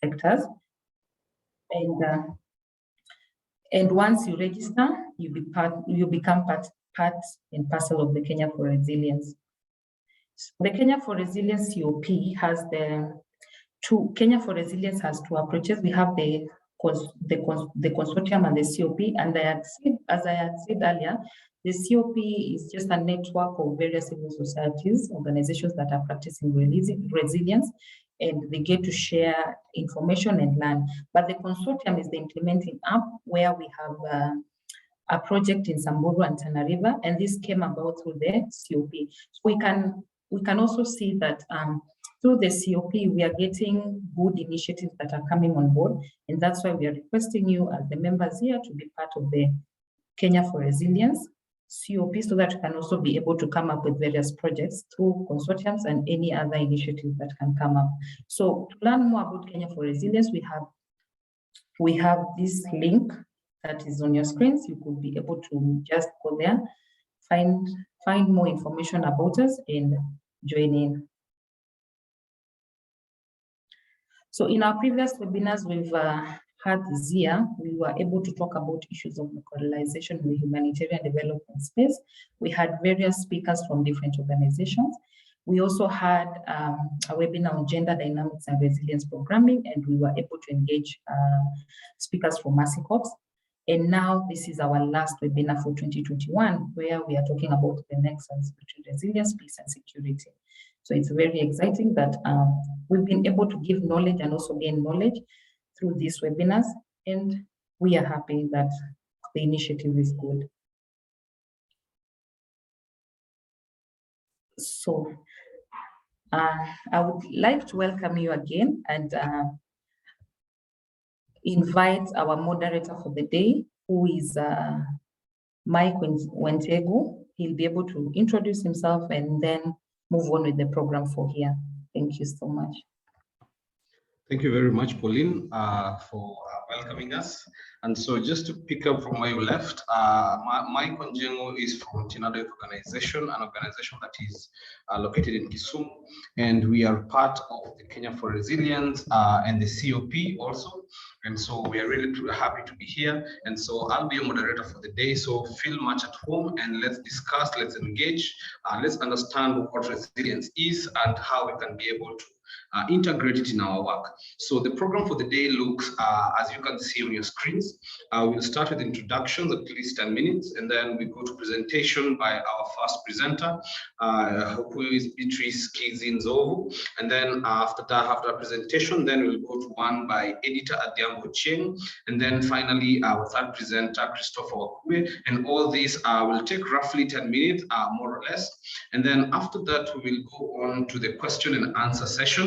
sectors. And once you register, you become part and parcel of the Kenya for Resilience. So the Kenya for Resilience COP has Kenya for Resilience has two approaches. We have the consortium and the COP, and as I had said earlier, the COP is just a network of various civil societies, organizations that are practicing resilience, and they get to share information and learn. But the consortium is the implementing app, where we have a project in Samburu and Tana River, and this came about through the COP. So we can also see that through the COP, we are getting good initiatives that are coming on board, and that's why we are requesting you as the members here to be part of the Kenya for Resilience COP, so that you can also be able to come up with various projects through consortiums and any other initiatives that can come up. So to learn more about Kenya for Resilience, we have this link that is on your screens. You could be able to just go there, find more information about us and join in. So in our previous webinars we've had this year, we were able to talk about issues of localization in the humanitarian development space. We had various speakers from different organizations. We also had a webinar on gender dynamics and resilience programming, and we were able to engage speakers from Mercy Corps. And now this is our last webinar for 2021, where we are talking about the nexus between resilience, peace, and security. So it's very exciting that we've been able to give knowledge and also gain knowledge through these webinars, and we are happy that the initiative is good. So I would like to welcome you again and invite our moderator for the day, who is Mike Wentegu. He'll be able to introduce himself and then move on with the program for here. Thank you so much. Thank you very much, Pauline, for welcoming us. And so just to pick up from where you left, Mike Onjengo is from Tinado Organization, an organization that is located in Kisumu. And we are part of the Kenya for Resilience and the COP also. And so we are really happy to be here. And so I'll be a moderator for the day. So feel much at home and let's discuss, let's engage, let's understand what resilience is and how we can be able to integrate it in our work. So the program for the day looks, as you can see on your screens, we'll start with introductions, at least 10 minutes, and then we go to presentation by our first presenter, who is Beatrice Kizinzovu. And then after that presentation, then we'll go to one by editor Adhiambo Cheng, and then finally our third presenter, Christopher Wakube. And all this will take roughly 10 minutes, more or less. And then after that, we will go on to the question and answer session,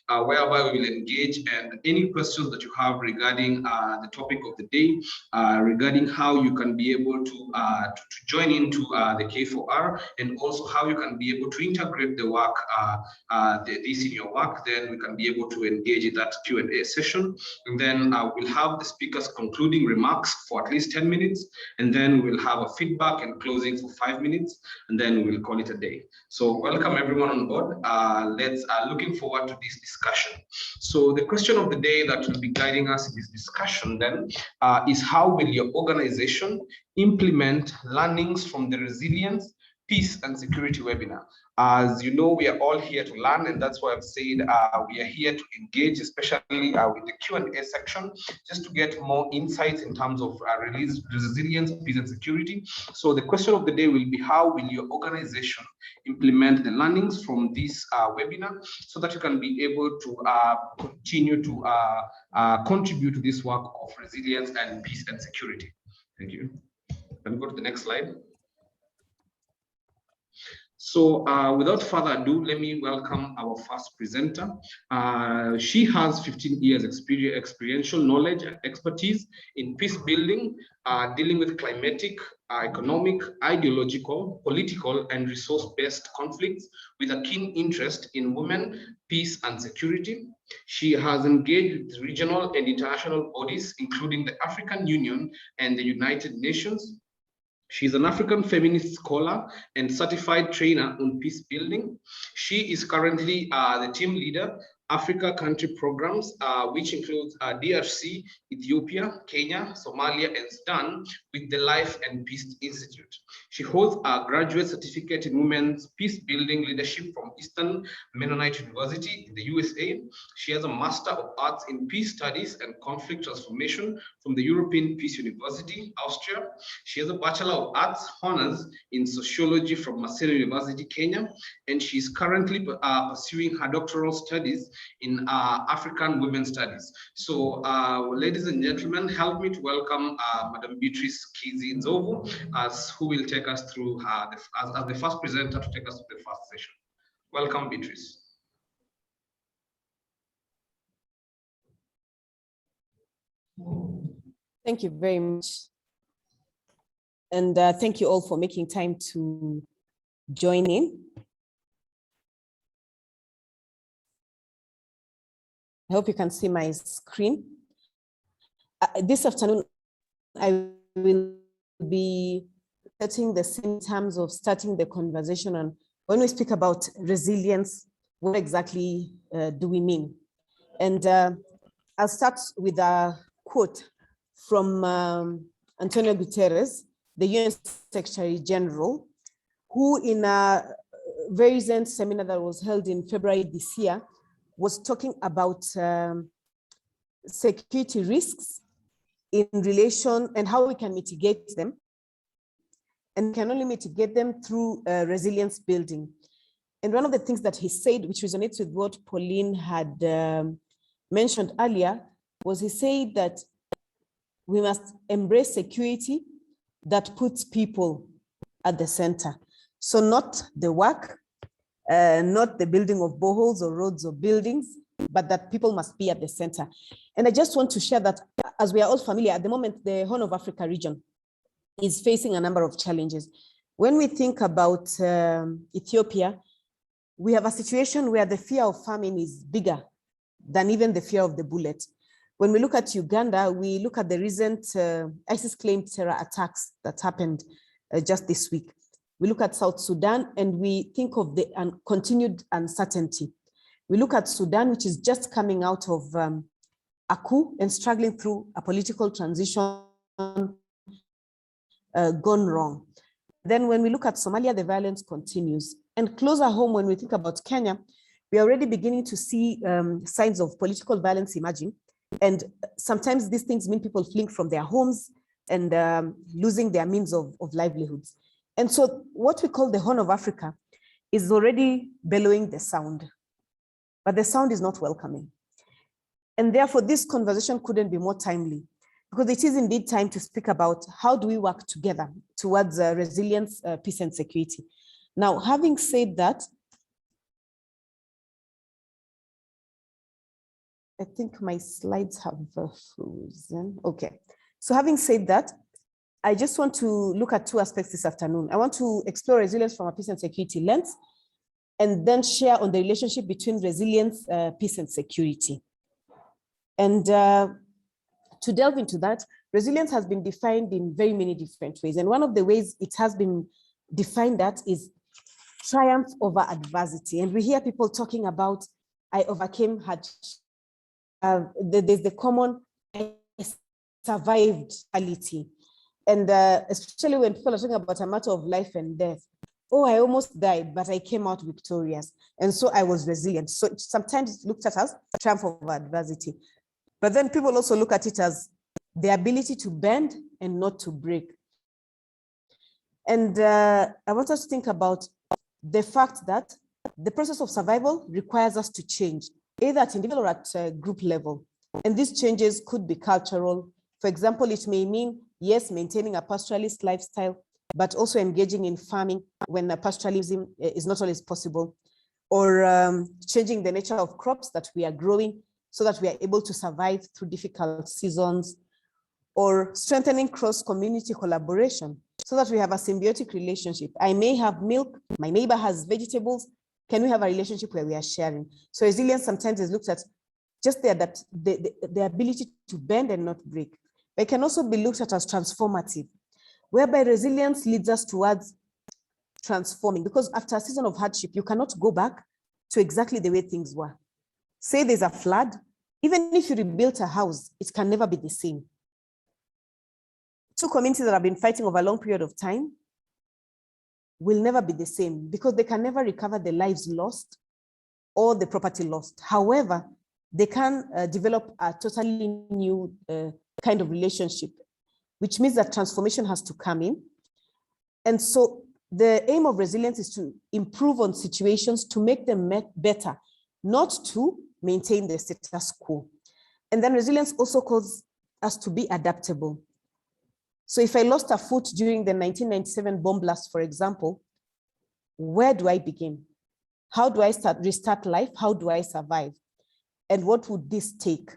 whereby we will engage and any questions that you have regarding the topic of the day, regarding how you can be able to join into the K4R, and also how you can be able to integrate the work, this in your work, then we can be able to engage in that Q&A session. And then we'll have the speakers concluding remarks for at least 10 minutes, and then we'll have a feedback and closing for 5 minutes, and then we'll call it a day. So welcome everyone on board. Let's looking forward to this discussion. So the question of the day that will be guiding us in this discussion then is, how will your organization implement learnings from the resilience, peace and security webinar? As you know, we are all here to learn, and that's why I've said we are here to engage, especially with the Q&A section, just to get more insights in terms of resilience, peace and security. So the question of the day will be, how will your organization implement the learnings from this webinar, so that you can be able to continue to contribute to this work of resilience and peace and security. Thank you. Let me go to the next slide. So without further ado, let me welcome our first presenter. She has 15 years experiential knowledge and expertise in peace building, dealing with climatic, economic, ideological, political, and resource-based conflicts, with a keen interest in women, peace, and security. She has engaged with regional and international bodies, including the African Union and the United Nations. She's an African feminist scholar and certified trainer on peace building. She is currently the team leader Africa country programs, which includes DRC, Ethiopia, Kenya, Somalia, and Sudan, with the Life and Peace Institute. She holds a graduate certificate in women's peace building leadership from Eastern Mennonite University in the USA. She has a Master of Arts in Peace Studies and Conflict Transformation from the European Peace University, Austria. She has a Bachelor of Arts honors in sociology from Maseno University, Kenya, and she is currently pursuing her doctoral studies in African Women Studies. So, ladies and gentlemen, help me to welcome Madam Beatrice Kizi Nzovu, who will take us through as the first presenter to take us to the first session. Welcome, Beatrice. Thank you very much. And thank you all for making time to join in. I hope you can see my screen. This afternoon, I will be setting the same terms of starting the conversation on when we speak about resilience, what exactly do we mean? And I'll start with a quote from Antonio Guterres, the UN Secretary General, who in a very recent seminar that was held in February this year, was talking about security risks in relation and how we can mitigate them. And can only mitigate them through resilience building. And one of the things that he said, which resonates with what Pauline had mentioned earlier, was he said that we must embrace security that puts people at the center. So not the work, not the building of boreholes or roads or buildings, but that people must be at the center. And I just want to share that, as we are all familiar, at the moment, the Horn of Africa region is facing a number of challenges. When we think about Ethiopia, we have a situation where the fear of famine is bigger than even the fear of the bullet. When we look at Uganda, we look at the recent ISIS-claimed terror attacks that happened just this week. We look at South Sudan and we think of the continued uncertainty. We look at Sudan, which is just coming out of a coup and struggling through a political transition gone wrong. Then when we look at Somalia, the violence continues. And closer home, when we think about Kenya, we are already beginning to see signs of political violence emerging. And sometimes these things mean people fleeing from their homes and losing their means of livelihoods. And so what we call the Horn of Africa is already bellowing the sound, but the sound is not welcoming. And therefore this conversation couldn't be more timely, because it is indeed time to speak about how do we work together towards resilience, peace and security. Now, having said that, I think my slides have frozen. Okay, so having said that, I just want to look at two aspects this afternoon. I want to explore resilience from a peace and security lens, and then share on the relationship between resilience, peace and security. And to delve into that, resilience has been defined in very many different ways. And one of the ways it has been defined that is triumph over adversity. And we hear people talking about, I overcame hardship. There's the common, I survived reality. And especially when people are talking about a matter of life and death, oh, I almost died, but I came out victorious. And so I was resilient. So sometimes it's looked at as triumph over adversity. But then people also look at it as the ability to bend and not to break. And I want us to think about the fact that the process of survival requires us to change, either at individual or at group level. And these changes could be cultural. For example, it may mean, yes, maintaining a pastoralist lifestyle, but also engaging in farming when pastoralism is not always possible, or changing the nature of crops that we are growing so that we are able to survive through difficult seasons, or strengthening cross-community collaboration so that we have a symbiotic relationship. I may have milk, my neighbor has vegetables. Can we have a relationship where we are sharing? So resilience sometimes is looked at just the ability to bend and not break. But it can also be looked at as transformative, whereby resilience leads us towards transforming, because after a season of hardship, you cannot go back to exactly the way things were. Say there's a flood, even if you rebuild a house, it can never be the same. Two communities that have been fighting over a long period of time will never be the same because they can never recover the lives lost or the property lost. However, they can develop a totally new kind of relationship, which means that transformation has to come in. And so the aim of resilience is to improve on situations to make them better, not to maintain the status quo. And then resilience also calls us to be adaptable. So if I lost a foot during the 1997 bomb blast, for example, where do I begin? How do I restart life? How do I survive? And what would this take?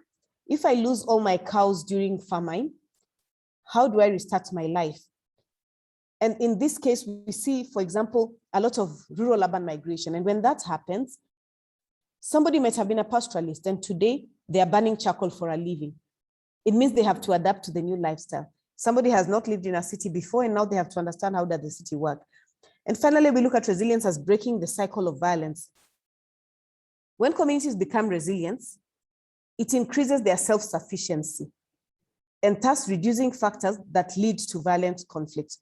If I lose all my cows during famine, how do I restart my life? And in this case, we see, for example, a lot of rural urban migration. And when that happens, somebody might have been a pastoralist and today they are burning charcoal for a living. It means they have to adapt to the new lifestyle. Somebody has not lived in a city before and now they have to understand how does the city work. And finally, we look at resilience as breaking the cycle of violence. When communities become resilient, it increases their self-sufficiency and thus reducing factors that lead to violent conflict.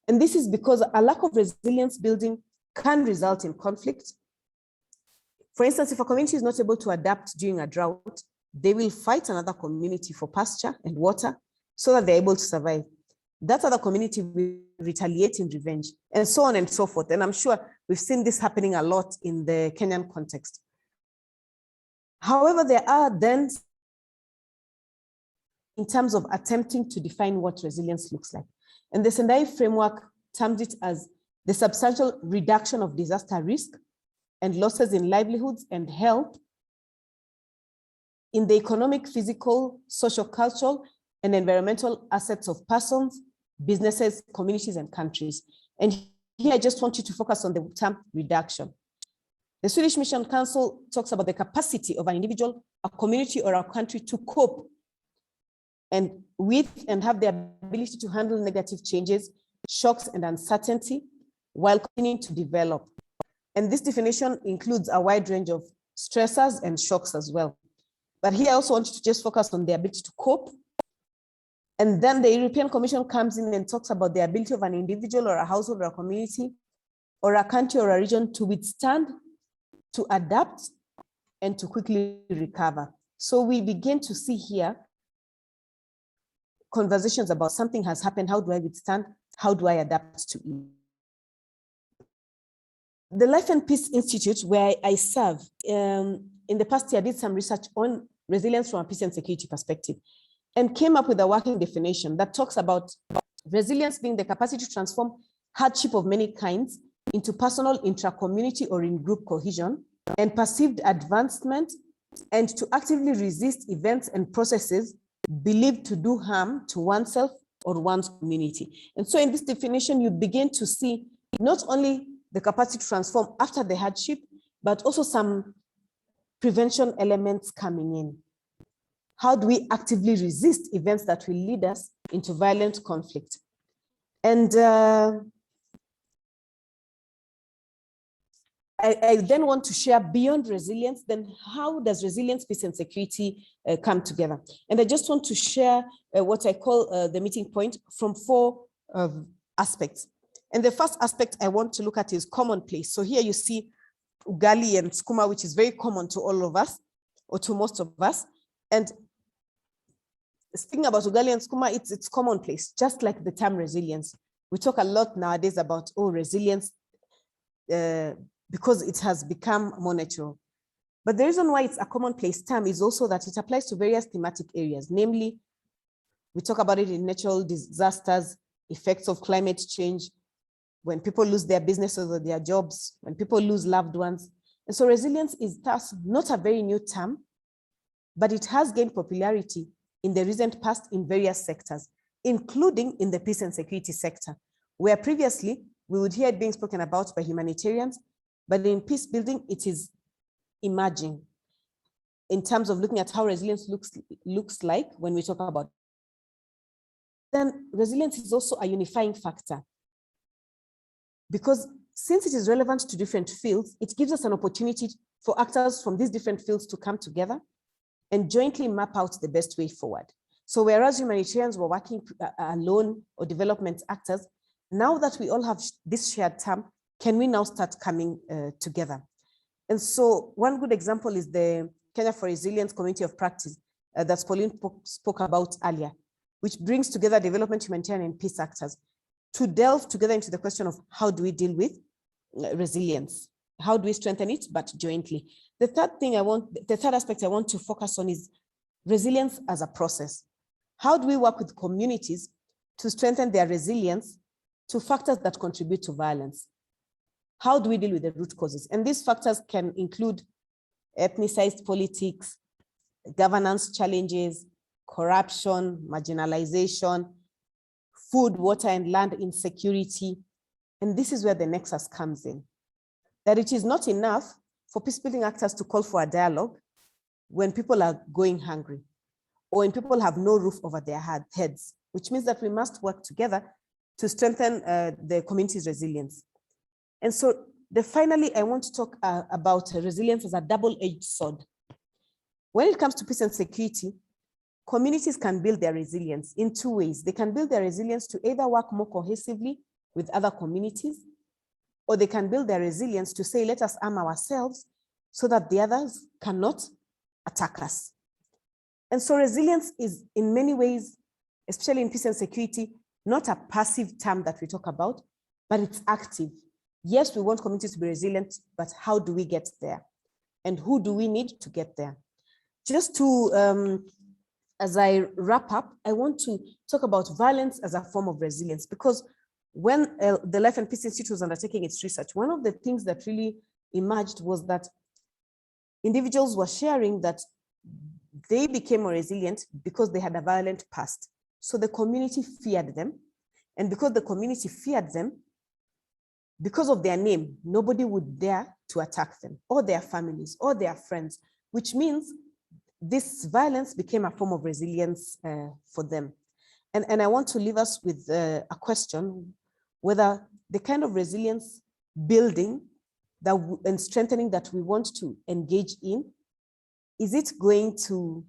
And this is because a lack of resilience building can result in conflict. For instance, if a community is not able to adapt during a drought, they will fight another community for pasture and water so that they're able to survive. That other community will retaliate in revenge, and so on and so forth. And I'm sure we've seen this happening a lot in the Kenyan context. However, there are then, in terms of attempting to define what resilience looks like. And the Sendai framework terms it as the substantial reduction of disaster risk and losses in livelihoods and health in the economic, physical, social, cultural, and environmental assets of persons, businesses, communities, and countries. And here I just want you to focus on the term reduction. The Swedish Mission Council talks about the capacity of an individual, a community, or a country to cope and with and have the ability to handle negative changes, shocks, and uncertainty while continuing to develop. And this definition includes a wide range of stressors and shocks as well. But here I also want you to just focus on the ability to cope. And then the European Commission comes in and talks about the ability of an individual or a household or a community or a country or a region to withstand, to adapt, and to quickly recover. So we begin to see here conversations about something has happened, how do I withstand, how do I adapt to it? The Life and Peace Institute, where I serve, in the past year, did some research on resilience from a peace and security perspective and came up with a working definition that talks about resilience being the capacity to transform hardship of many kinds into personal, intra-community, or in-group cohesion and perceived advancement, and to actively resist events and processes believed to do harm to oneself or one's community. And so in this definition, you begin to see not only the capacity to transform after the hardship, but also some prevention elements coming in. How do we actively resist events that will lead us into violent conflict? And I then want to share beyond resilience, then how does resilience, peace, and security come together? And I just want to share what I call the meeting point from 4 aspects. And the first aspect I want to look at is commonplace. So here you see ugali and skuma, which is very common to all of us, or to most of us. And speaking about ugali and skuma, it's commonplace, just like the term resilience. We talk a lot nowadays about, resilience, because it has become more natural. But the reason why it's a commonplace term is also that it applies to various thematic areas. Namely, we talk about it in natural disasters, effects of climate change, when people lose their businesses or their jobs, when people lose loved ones. And so resilience is thus not a very new term, but it has gained popularity in the recent past in various sectors, including in the peace and security sector, where previously we would hear it being spoken about by humanitarians, but in peace building, it is emerging in terms of looking at how resilience looks like when we talk about it. Then resilience is also a unifying factor, because since it is relevant to different fields, it gives us an opportunity for actors from these different fields to come together and jointly map out the best way forward. So whereas humanitarians were working alone or development actors, now that we all have this shared term, can we now start coming together? And so one good example is the Kenya for Resilience Community of Practice that Pauline spoke about earlier, which brings together development, humanitarian, and peace actors to delve together into the question of how do we deal with resilience? How do we strengthen it, but jointly? The third aspect I want to focus on is resilience as a process. How do we work with communities to strengthen their resilience to factors that contribute to violence? How do we deal with the root causes? And these factors can include ethnicized politics, governance challenges, corruption, marginalization, food, water, and land insecurity. And this is where the Nexus comes in. That it is not enough for peacebuilding actors to call for a dialogue when people are going hungry or when people have no roof over their heads, which means that we must work together to strengthen the community's resilience. And so finally, I want to talk about resilience as a double-edged sword. When it comes to peace and security, communities can build their resilience in two ways. They can build their resilience to either work more cohesively with other communities, or they can build their resilience to say, let us arm ourselves so that the others cannot attack us. And so resilience is in many ways, especially in peace and security, not a passive term that we talk about, but it's active. Yes, we want communities to be resilient, but how do we get there? And who do we need to get there? Just to, as I wrap up, I want to talk about violence as a form of resilience, because when the Life and Peace Institute was undertaking its research, one of the things that really emerged was that individuals were sharing that they became more resilient because they had a violent past. So the community feared them. And because the community feared them, because of their name, nobody would dare to attack them or their families or their friends, which means this violence became a form of resilience for them. And I want to leave us with a question, whether the kind of resilience building and strengthening that we want to engage in, is it going to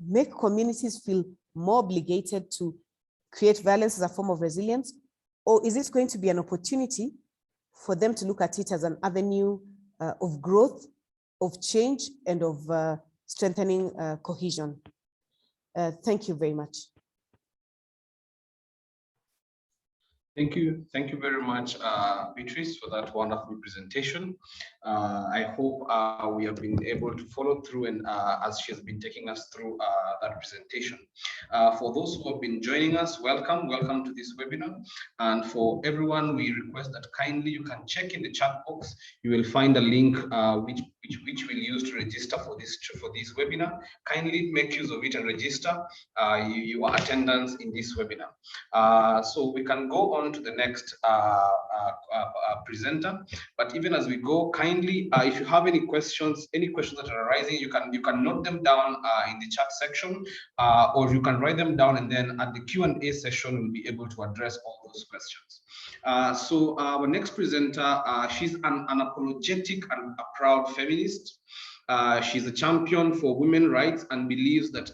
make communities feel more obligated to create violence as a form of resilience? Or is it going to be an opportunity for them to look at it as an avenue of growth, of change, and of strengthening cohesion? Thank you very much. Thank you very much, Beatrice, for that wonderful presentation. I hope we have been able to follow through and as she has been taking us through that presentation. For those who have been joining us, welcome to this webinar. And for everyone, we request that kindly you can check in the chat box. You will find a link which we'll use to register for this webinar. Kindly make use of it and register your attendance in this webinar. So we can go on to the next presenter, but even as we go, kindly if you have any questions that are arising, you can note them down in the chat section, or you can write them down, and then at the Q&A session we'll be able to address all those questions. So our next presenter, she's an unapologetic and a proud feminist. She's a champion for women's rights and believes that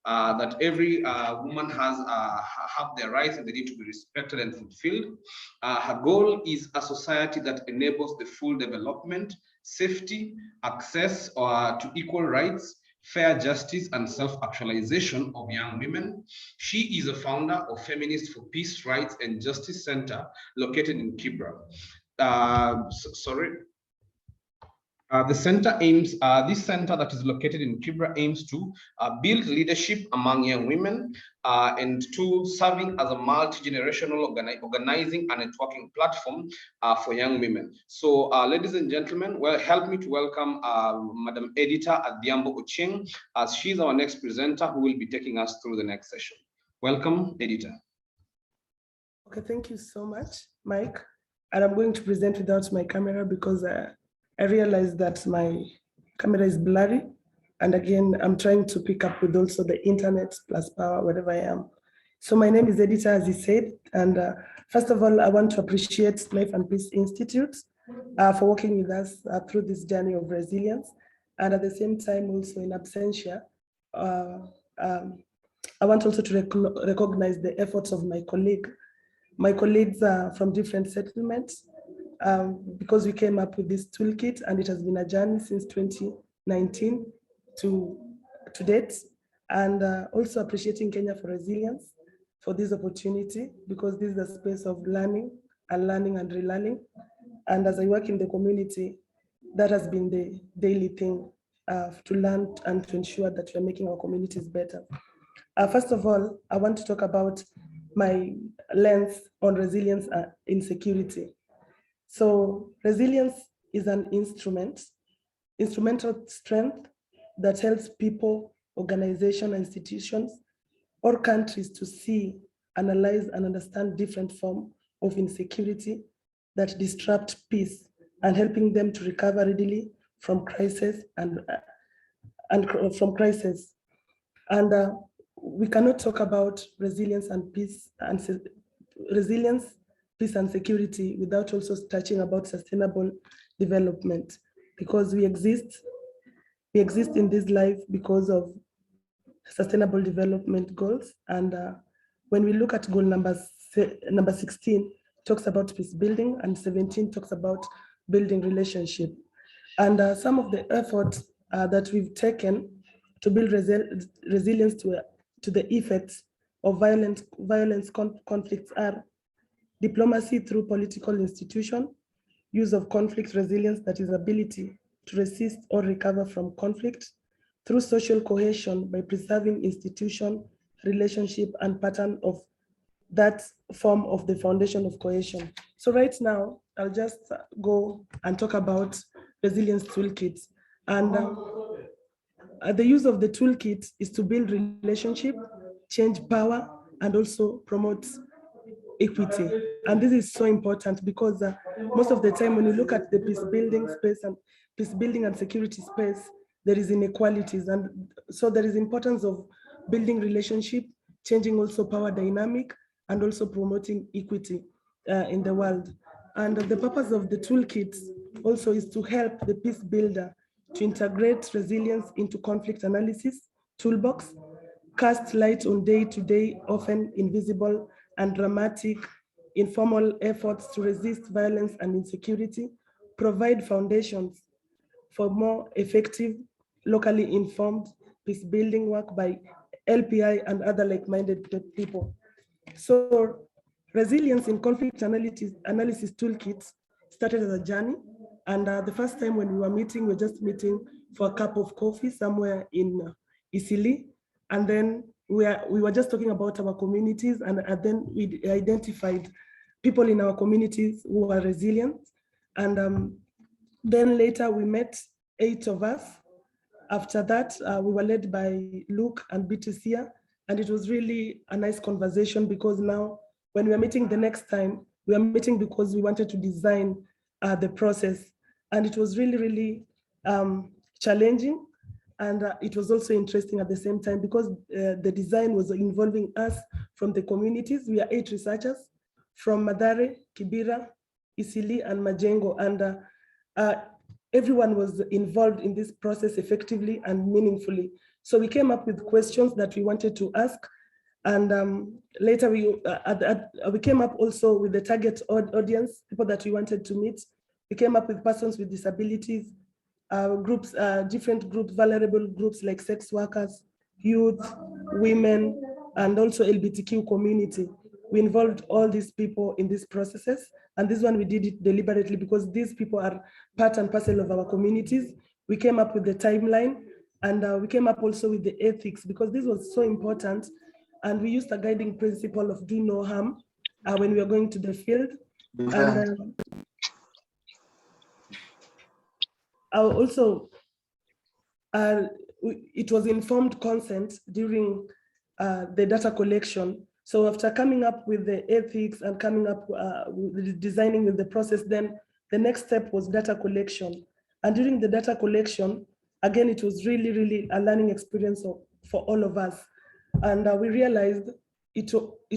that every woman have their rights and they need to be respected and fulfilled. Her goal is a society that enables the full development, safety, access to equal rights, fair justice, and self-actualization of young women. She is a founder of Feminists for Peace, Rights, and Justice Center located in Kibra. The center aims, this center that is located in Kibra aims to build leadership among young women and to serving as a multi-generational organizing and networking platform for young women. So ladies and gentlemen, well, help me to welcome Madam Editor Adhiambo Ochieng, as she's our next presenter who will be taking us through the next session. Welcome, Editor. Okay, thank you so much, Mike. And I'm going to present without my camera because I realized that my camera is blurry. And again, I'm trying to pick up with also the internet plus power, wherever I am. So my name is Editor, as he said. And first of all, I want to appreciate Life and Peace Institute for working with us through this journey of resilience. And at the same time, also in absentia, I want also to recognize the efforts of my colleagues from different settlements, because we came up with this toolkit, and it has been a journey since 2019 to date. And also appreciating Kenya for Resilience for this opportunity, because this is a space of learning and relearning. And as I work in the community, that has been the daily thing, to learn and to ensure that we're making our communities better. First of all, I want to talk about my lens on resilience and insecurity. So resilience is an instrumental strength that helps people, organizations, institutions, or countries to see, analyze, and understand different forms of insecurity that disrupt peace, and helping them to recover readily from crisis and from crisis. And we cannot talk about resilience and peace and security without also touching about sustainable development, because we exist in this life because of sustainable development goals. And when we look at goal number 16, talks about peace building, and 17 talks about building relationship. And some of the efforts that we've taken to build resilience to the effects of conflicts are diplomacy through political institution, use of conflict resilience, that is ability to resist or recover from conflict, through social cohesion by preserving institution, relationship, and pattern of that form of the foundation of cohesion. So right now, I'll just go and talk about resilience toolkits. And the use of the toolkit is to build relationship, change power, and also promote equity. And this is so important because most of the time when you look at the peace building space and peace building and security space, there is inequalities. And so there is importance of building relationship, changing also power dynamic, and also promoting equity in the world. And the purpose of the toolkits also is to help the peace builder to integrate resilience into conflict analysis toolbox, cast light on day-to-day, often invisible and dramatic, informal efforts to resist violence and insecurity, provide foundations for more effective, locally informed peace building work by LPI and other like-minded people. So resilience in conflict analysis toolkits started as a journey. And the first time when we were meeting, we were just meeting for a cup of coffee somewhere in Isili. And then we were just talking about our communities, and then we identified people in our communities who are resilient. And then later we met 8 of us. After that, we were led by Luke and BTC, and it was really a nice conversation, because now when we are meeting the next time, we are meeting because we wanted to design the process. And it was really, really challenging. And it was also interesting at the same time, because the design was involving us from the communities. We are 8 researchers from Mathare, Kibera, Isili, and Majengo. And everyone was involved in this process effectively and meaningfully. So we came up with questions that we wanted to ask. And later we came up also with the target audience, people that we wanted to meet. We came up with persons with disabilities, groups, different groups, vulnerable groups like sex workers, youth, women, and also LGBTQ community. We involved all these people in these processes. And this one, we did it deliberately because these people are part and parcel of our communities. We came up with the timeline, and we came up also with the ethics, because this was so important. And we used a guiding principle of do no harm when we are going to the field. And also, it was informed consent during the data collection. So after coming up with the ethics and coming up with designing with the process, then the next step was data collection. And during the data collection, again, it was really, really a learning experience for all of us. And we realized it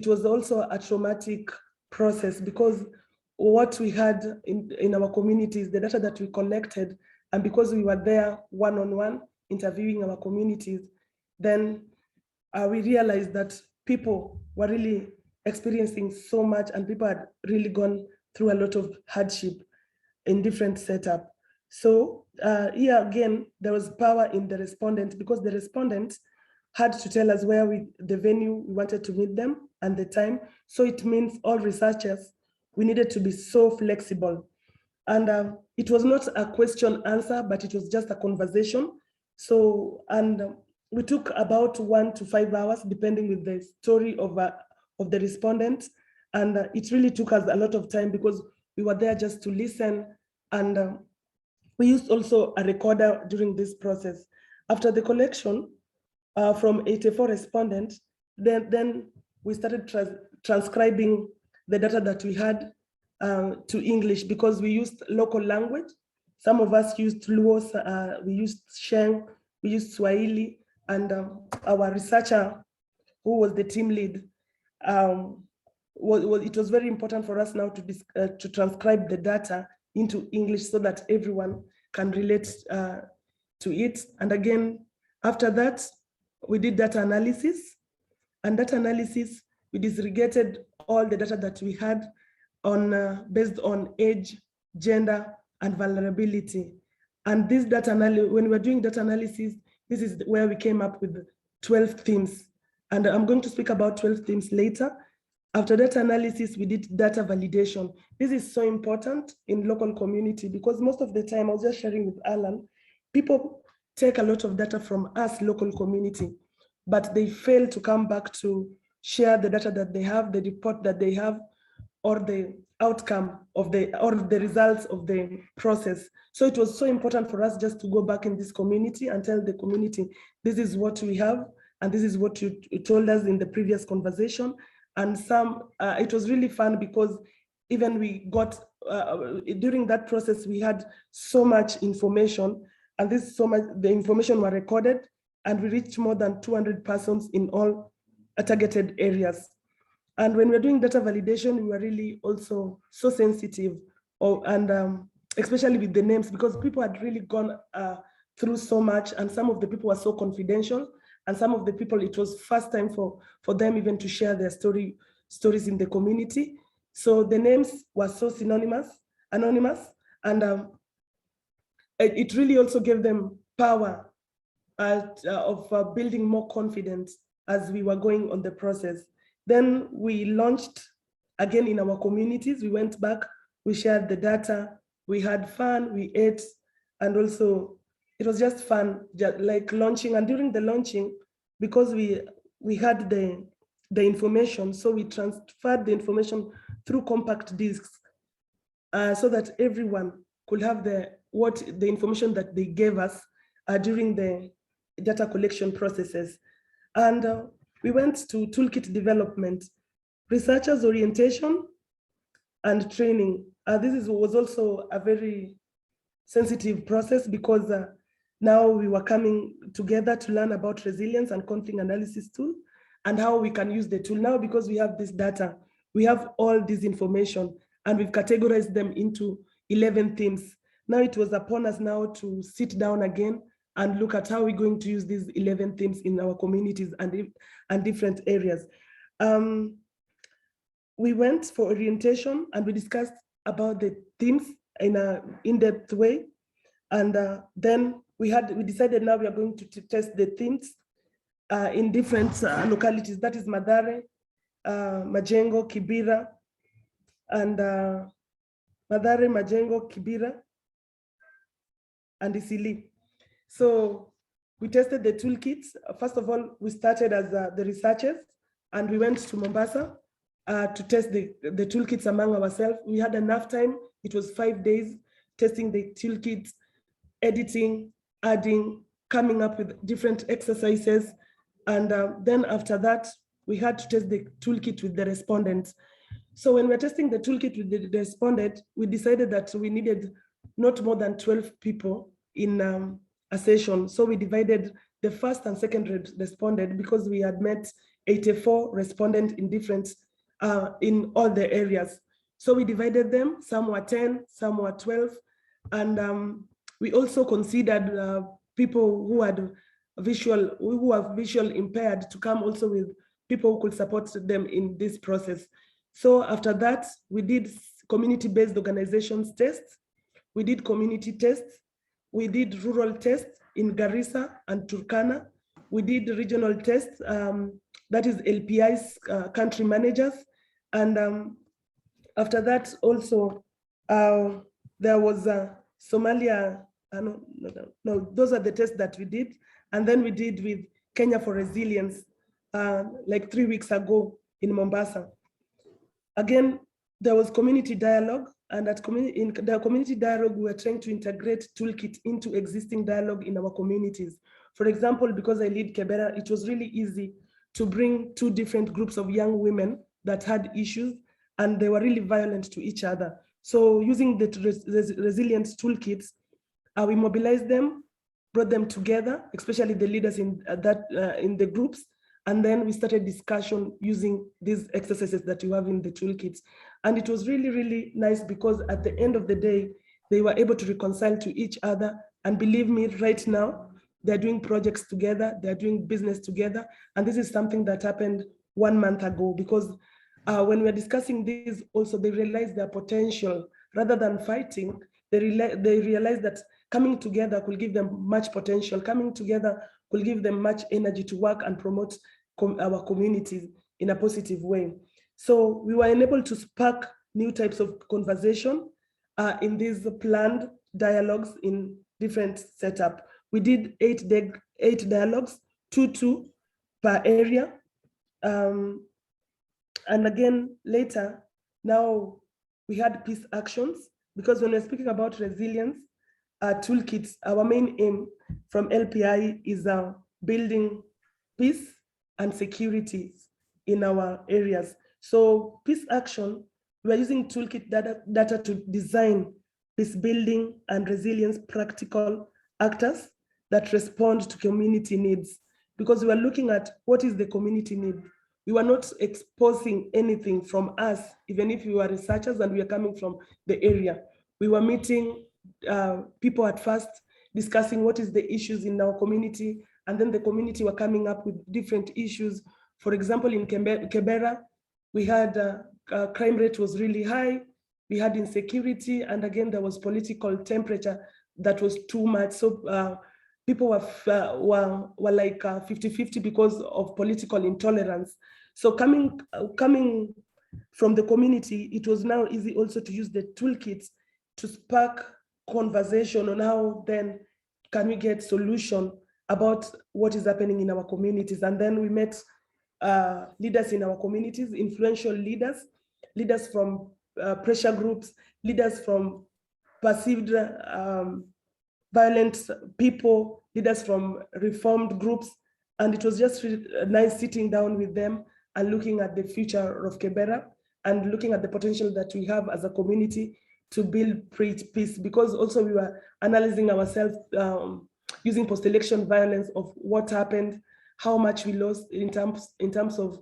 was also a traumatic process, because what we had in our communities, the data that we collected, and because we were there one-on-one interviewing our communities, then we realized that people were really experiencing so much, and people had really gone through a lot of hardship in different setup. So here again, there was power in the respondent, because the respondent had to tell us where the venue we wanted to meet them and the time. So it means all researchers, we needed to be so flexible. And it was not a question answer, but it was just a conversation. So, and we took about 1 to 5 hours, depending with the story of the respondent. And it really took us a lot of time, because we were there just to listen. And we used also a recorder during this process. After the collection from 84 respondents, then we started transcribing the data that we had to English, because we used local language. Some of us used Luo, we used Sheng, we used Swahili, and our researcher, who was the team lead, it was very important for us now to transcribe the data into English so that everyone can relate to it. And again, after that, we did data analysis. And data analysis, we disaggregated all the data that we had based on age, gender, and vulnerability. And this data analysis, when we were doing data analysis, this is where we came up with 12 themes. And I'm going to speak about 12 themes later. After data analysis, we did data validation. This is so important in local community, because most of the time, I was just sharing with Alan, people take a lot of data from us, local community, but they fail to come back to share the data that they have, the report that they have, or the outcome of or the results of the process. So it was so important for us just to go back in this community and tell the community, this is what we have, and this is what you told us in the previous conversation. And it was really fun, because even we got, during that process, we had so much information, and the information were recorded, and we reached more than 200 persons in all targeted areas. And when we're doing data validation, we were really also so sensitive, especially with the names, because people had really gone through so much, and some of the people were so confidential, and some of the people, it was first time for them even to share their stories in the community. So the names were so anonymous, and it really also gave them power of building more confidence as we were going on the process. Then we launched again in our communities. We went back, we shared the data, we had fun, we ate, and also it was just fun, just like launching. And during the launching, because we had the information, so we transferred the information through compact discs so that everyone could have the information that they gave us during the data collection processes. And we went to toolkit development, researchers orientation, and training. This was also a very sensitive process, because now we were coming together to learn about resilience and conflict analysis tool, and how we can use the tool now, because we have this data, we have all this information, and we've categorized them into 11 themes. Now it was upon us now to sit down again and look at how we're going to use these 11 themes in our communities and different areas. We went for orientation, and we discussed about the themes in an in-depth way. And then we decided now we are going to test the themes in different localities. That is Mathare, Majengo, Kibera, and Mathare, Majengo, Kibera, and Isili. So we tested the toolkits. First of all, we started as the researchers, and we went to Mombasa to test the toolkits among ourselves. We had enough time. It was 5 days testing the toolkits, editing, adding, coming up with different exercises. And then after that, we had to test the toolkit with the respondents. So when we're testing the toolkit with the respondent, we decided that we needed not more than 12 people in a session. So we divided the first and second respondent, because we had met 84 respondents in different, in all the areas. So we divided them, some were 10, some were 12. And we also considered people who are visual impaired to come also with people who could support them in this process. So after that, we did community-based organizations tests, we did community tests, we did rural tests in Garissa and Turkana, we did regional tests, that is LPI's country managers. And after that also, there was Somalia, no, those are the tests that we did. And then we did with Kenya for Resilience, like 3 weeks ago in Mombasa. Again, there was community dialogue, and in the community dialogue, we were trying to integrate toolkit into existing dialogue in our communities. For example, because I lead Kebera, it was really easy to bring 2 different groups of young women that had issues, and they were really violent to each other. So using the resilience toolkits, we mobilized them, brought them together, especially the leaders in the groups, and then we started discussion using these exercises that you have in the toolkits. And it was really, really nice because at the end of the day, they were able to reconcile to each other. And believe me, right now, they're doing projects together, they're doing business together. And this is something that happened 1 month ago, because when we're discussing this, also they realized their potential. Rather than fighting, they realized that coming together could give them much potential. Coming together could give them much energy to work and promote our communities in a positive way. So we were enabled to spark new types of conversation in these planned dialogues in different setup. We did 8 dialogues, 2 per area. And again, later, now we had peace actions, because when we're speaking about resilience toolkits, our main aim from LPI is building peace and security in our areas. So peace action, we're using toolkit data to design peace building and resilience practical actors that respond to community needs, because we are looking at what is the community need. We were not exposing anything from us, even if we were researchers and we are coming from the area. We were meeting people at first, discussing what is the issues in our community, and then the community were coming up with different issues. For example, in Kebera, we had crime rate was really high, we had insecurity, and again, there was political temperature that was too much. So people were like 50-50 because of political intolerance. So coming from the community, it was now easy also to use the toolkits to spark conversation on how then can we get solution about what is happening in our communities. And then we met leaders in our communities, influential leaders from pressure groups, leaders from perceived violent people, leaders from reformed groups. And it was just really nice sitting down with them and looking at the future of Kebera and looking at the potential that we have as a community to build peace, because also we were analyzing ourselves using post-election violence of what happened, how much we lost in terms of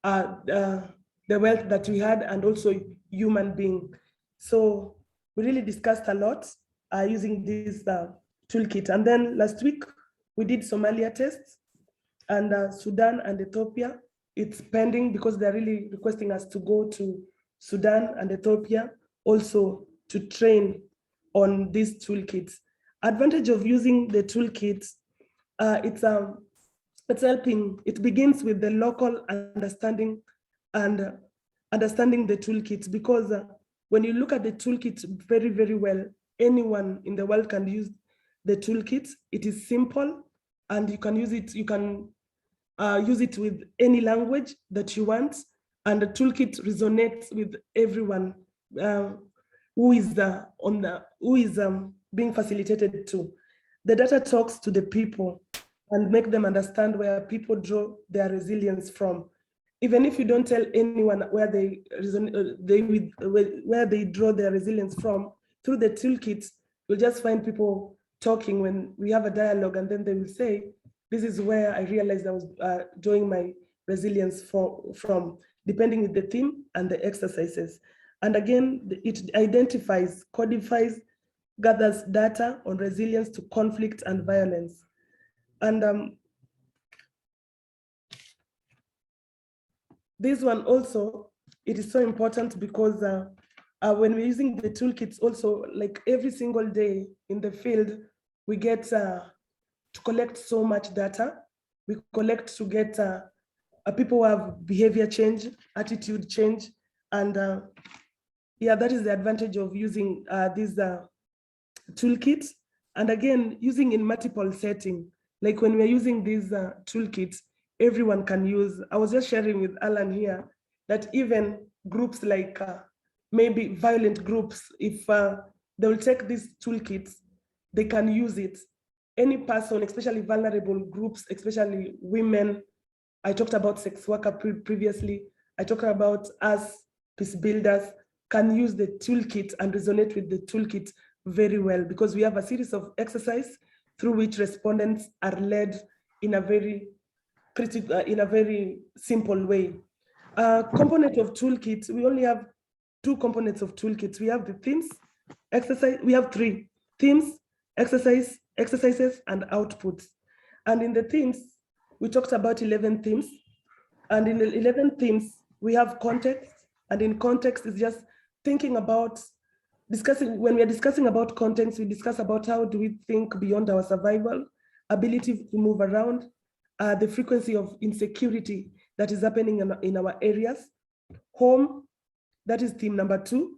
the wealth that we had, and also human being. So we really discussed a lot using this toolkit. And then last week, we did Somalia tests, and Sudan and Ethiopia. It's pending because they're really requesting us to go to Sudan and Ethiopia also to train on these toolkits. Advantage of using the toolkits, it's helping. It begins with the local understanding and understanding the toolkits, because when you look at the toolkit very, very well, anyone in the world can use the toolkit. It is simple, and you can use it. You can use it with any language that you want, and the toolkit resonates with everyone who is being facilitated to. The data talks to the people and make them understand where people draw their resilience from. Even if you don't tell anyone where they draw their resilience from, through the toolkits, you'll just find people talking when we have a dialogue, and then they will say, this is where I realized I was drawing my resilience from, depending on the theme and the exercises. And again, it identifies, codifies, gathers data on resilience to conflict and violence. And this one also, it is so important because when we're using the toolkits also, like every single day in the field, we get to collect so much data. We collect to get people who have behavior change, attitude change. And yeah, that is the advantage of using these toolkits. And again, using in multiple settings. Like when we're using these toolkits, everyone can use. I was just sharing with Alan here that even groups like maybe violent groups, if they will take these toolkits, they can use it. Any person, especially vulnerable groups, especially women. I talked about sex worker previously. I talked about us, peace builders, can use the toolkit and resonate with the toolkit very well, because we have a series of exercises through which respondents are led in a very critical, in a very simple way. Component of toolkit, we only have 2 components of toolkits. We have the themes, exercise, we have 3 themes, exercises, and outputs. And in the themes, we talked about 11 themes. And in the 11 themes, we have context. And in context is just thinking about discussing, when we're discussing about context, we discuss about how do we think beyond our survival, ability to move around, the frequency of insecurity that is happening in our areas, home, that is theme number 2,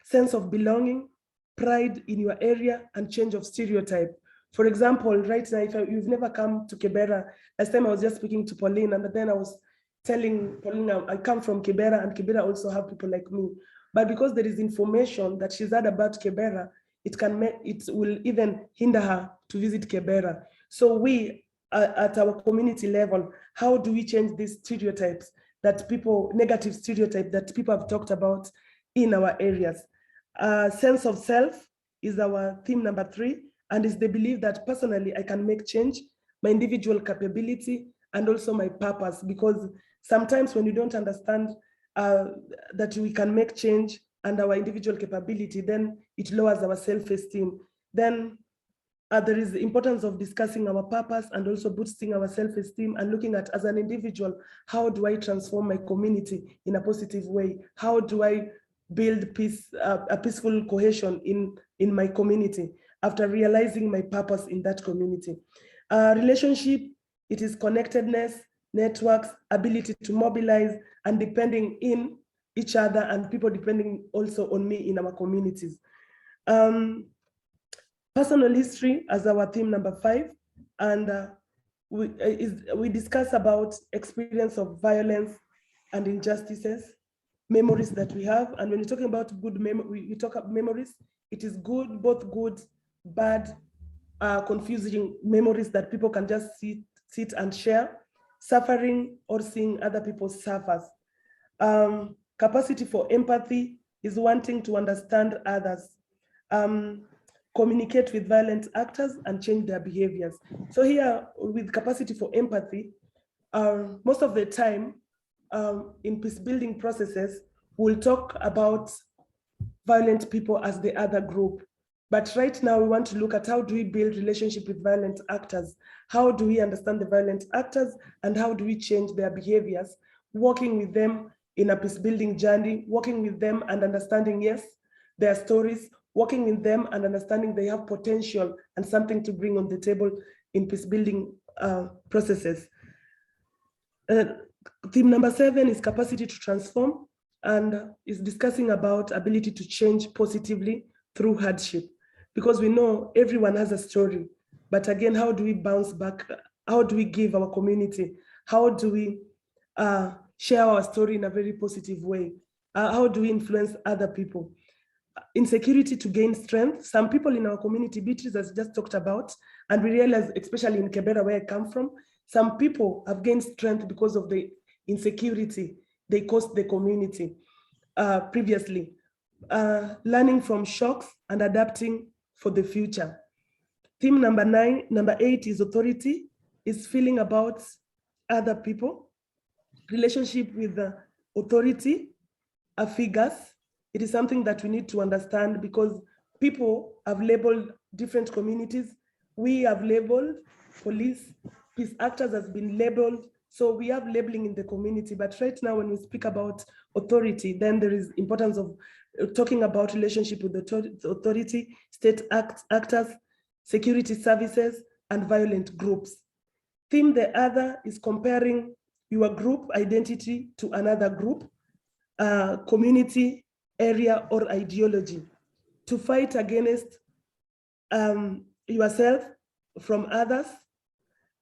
sense of belonging, pride in your area, and change of stereotype. For example, right now, if you've never come to Kibera, last time I was just speaking to Pauline, and then I was telling Pauline I come from Kibera, and Kibera also have people like me. But because there is information that she's heard about Kibera, it will even hinder her to visit Kibera. So we, at our community level, how do we change these stereotypes that people, negative stereotypes that people have talked about in our areas? Sense of self is our theme number 3, and is the belief that personally I can make change, my individual capability, and also my purpose. Because sometimes when you don't understand that we can make change and our individual capability, then it lowers our self-esteem. Then there is the importance of discussing our purpose and also boosting our self-esteem and looking at, as an individual, how do I transform my community in a positive way? How do I build peace, a peaceful cohesion in my community after realizing my purpose in that community? Relationship, it is connectedness, networks, ability to mobilize, and depending in each other, and people depending also on me in our communities. Personal history as our theme number 5, and we discuss about experience of violence and injustices, memories that we have. And when we're talking about good memory, we talk about memories. It is good, both good, bad, confusing memories that people can just sit and share. Suffering or seeing other people suffer. Capacity for empathy is wanting to understand others. Communicate with violent actors and change their behaviors. So here, with capacity for empathy, most of the time in peace building processes, we'll talk about violent people as the other group. But right now we want to look at how do we build relationship with violent actors? How do we understand the violent actors, and how do we change their behaviors? Working with them in a peace building journey, working with them and understanding, yes, their stories, working with them and understanding they have potential and something to bring on the table in peace building processes. Theme number 7 is capacity to transform, and is discussing about ability to change positively through hardship. Because we know everyone has a story, but again, how do we bounce back? How do we give our community? How do we share our story in a very positive way? How do we influence other people? Insecurity to gain strength. Some people in our community, Beatrice has just talked about, and we realize, especially in Kibera where I come from, some people have gained strength because of the insecurity they caused the community previously. Learning from shocks and adapting for the future. Theme number 8 is authority, is feeling about other people, relationship with the authority, figures, It is something that we need to understand because people have labeled different communities. We have labeled police, peace actors has been labeled. So we have labeling in the community, but right now when we speak about authority, then there is importance of talking about relationship with the authority, state actors, security services, and violent groups. Theme the other is comparing your group identity to another group, community, area, or ideology to fight against yourself from others,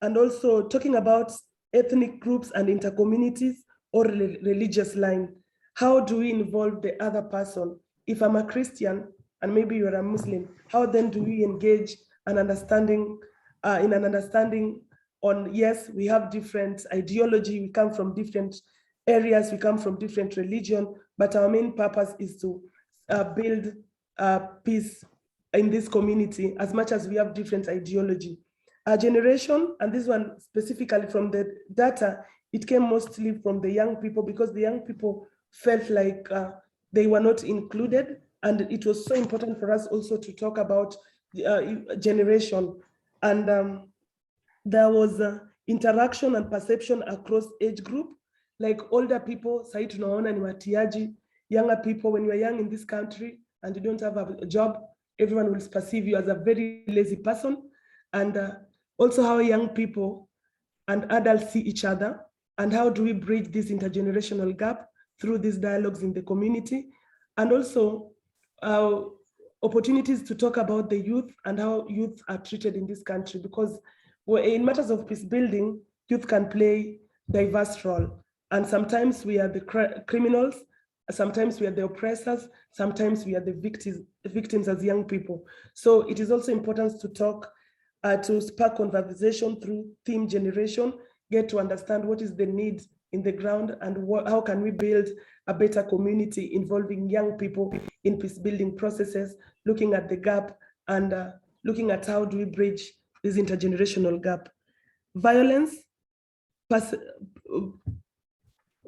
and also talking about ethnic groups and intercommunities or religious line. How do we involve the other person? If I'm a Christian and maybe you're a Muslim, how then do we engage an understanding in an understanding on, yes, we have different ideology, we come from different areas, we come from different religion, but our main purpose is to build peace in this community as much as we have different ideology. Our generation, and this one specifically from the data, it came mostly from the young people because the young people felt like they were not included. And it was so important for us also to talk about generation. And there was interaction and perception across age group, like older people, sai tunaona ni watiaji, younger people, when you are young in this country and you don't have a job, everyone will perceive you as a very lazy person. And also how young people and adults see each other, and how do we bridge this intergenerational gap through these dialogues in the community, and also opportunities to talk about the youth and how youth are treated in this country, because in matters of peace building, youth can play diverse role. And sometimes we are the criminals, sometimes we are the oppressors, sometimes we are the victims as young people. So it is also important to talk, to spark conversation through theme generation, get to understand what is the need in the ground and how can we build a better community involving young people in peace building processes, looking at the gap and looking at how do we bridge this intergenerational gap. Violence,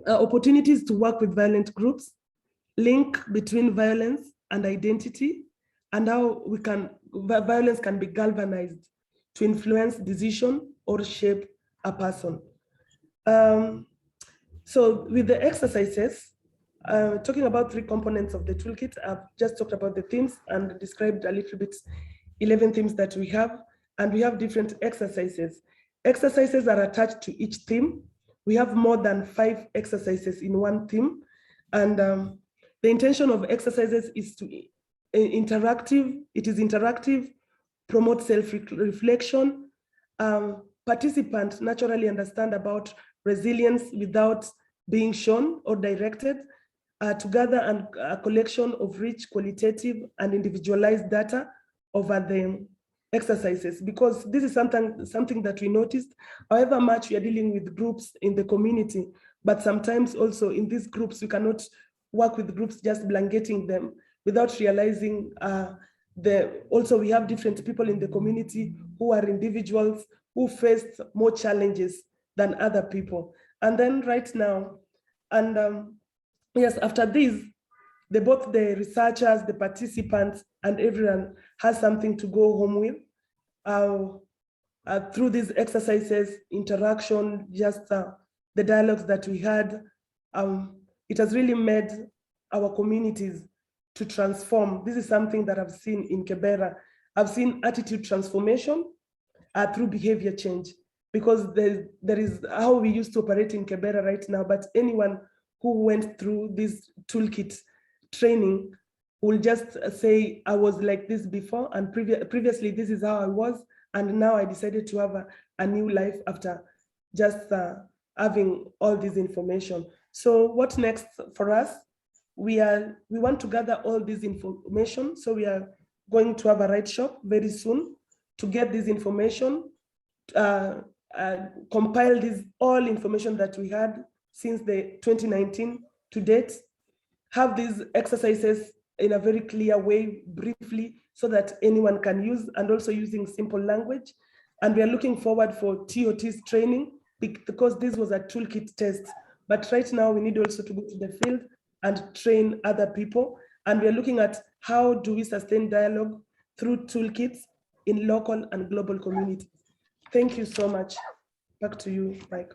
opportunities to work with violent groups, link between violence and identity, and how violence can be galvanized to influence decision or shape a person. So with the exercises, talking about 3 components of the toolkit, I've just talked about the themes and described a little bit 11 themes that we have, and we have different exercises. Exercises are attached to each theme. We have more than 5 exercises in one theme, and the intention of exercises is to interactive. It is interactive, promote self-reflection. Participants naturally understand about resilience without being shown or directed, to gather a collection of rich, qualitative, and individualized data over the exercises, because this is something that we noticed, however much we are dealing with groups in the community, but sometimes also in these groups, we cannot work with groups just blanketing them without realizing also we have different people in the community who are individuals who faced more challenges than other people. And then right now, and yes, after this, both the researchers, the participants, and everyone has something to go home with through these exercises, interaction, just the dialogues that we had. It has really made our communities to transform. This is something that I've seen in Kibera. I've seen attitude transformation through behavior change, because there is how we used to operate in Kibera right now, but anyone who went through this toolkit training will just say, I was like this before, and previously this is how I was, and now I decided to have a new life after just having all this information. So what next for us? We want to gather all this information, so we are going to have a write shop very soon to get this information, compile this all information that we had since the 2019 to date, have these exercises in a very clear way, briefly, so that anyone can use, and also using simple language. And we are looking forward for TOT's training, because this was a toolkit test. But right now we need also to go to the field and train other people. And we're looking at how do we sustain dialogue through toolkits in local and global communities. Thank you so much. Back to you, Mike.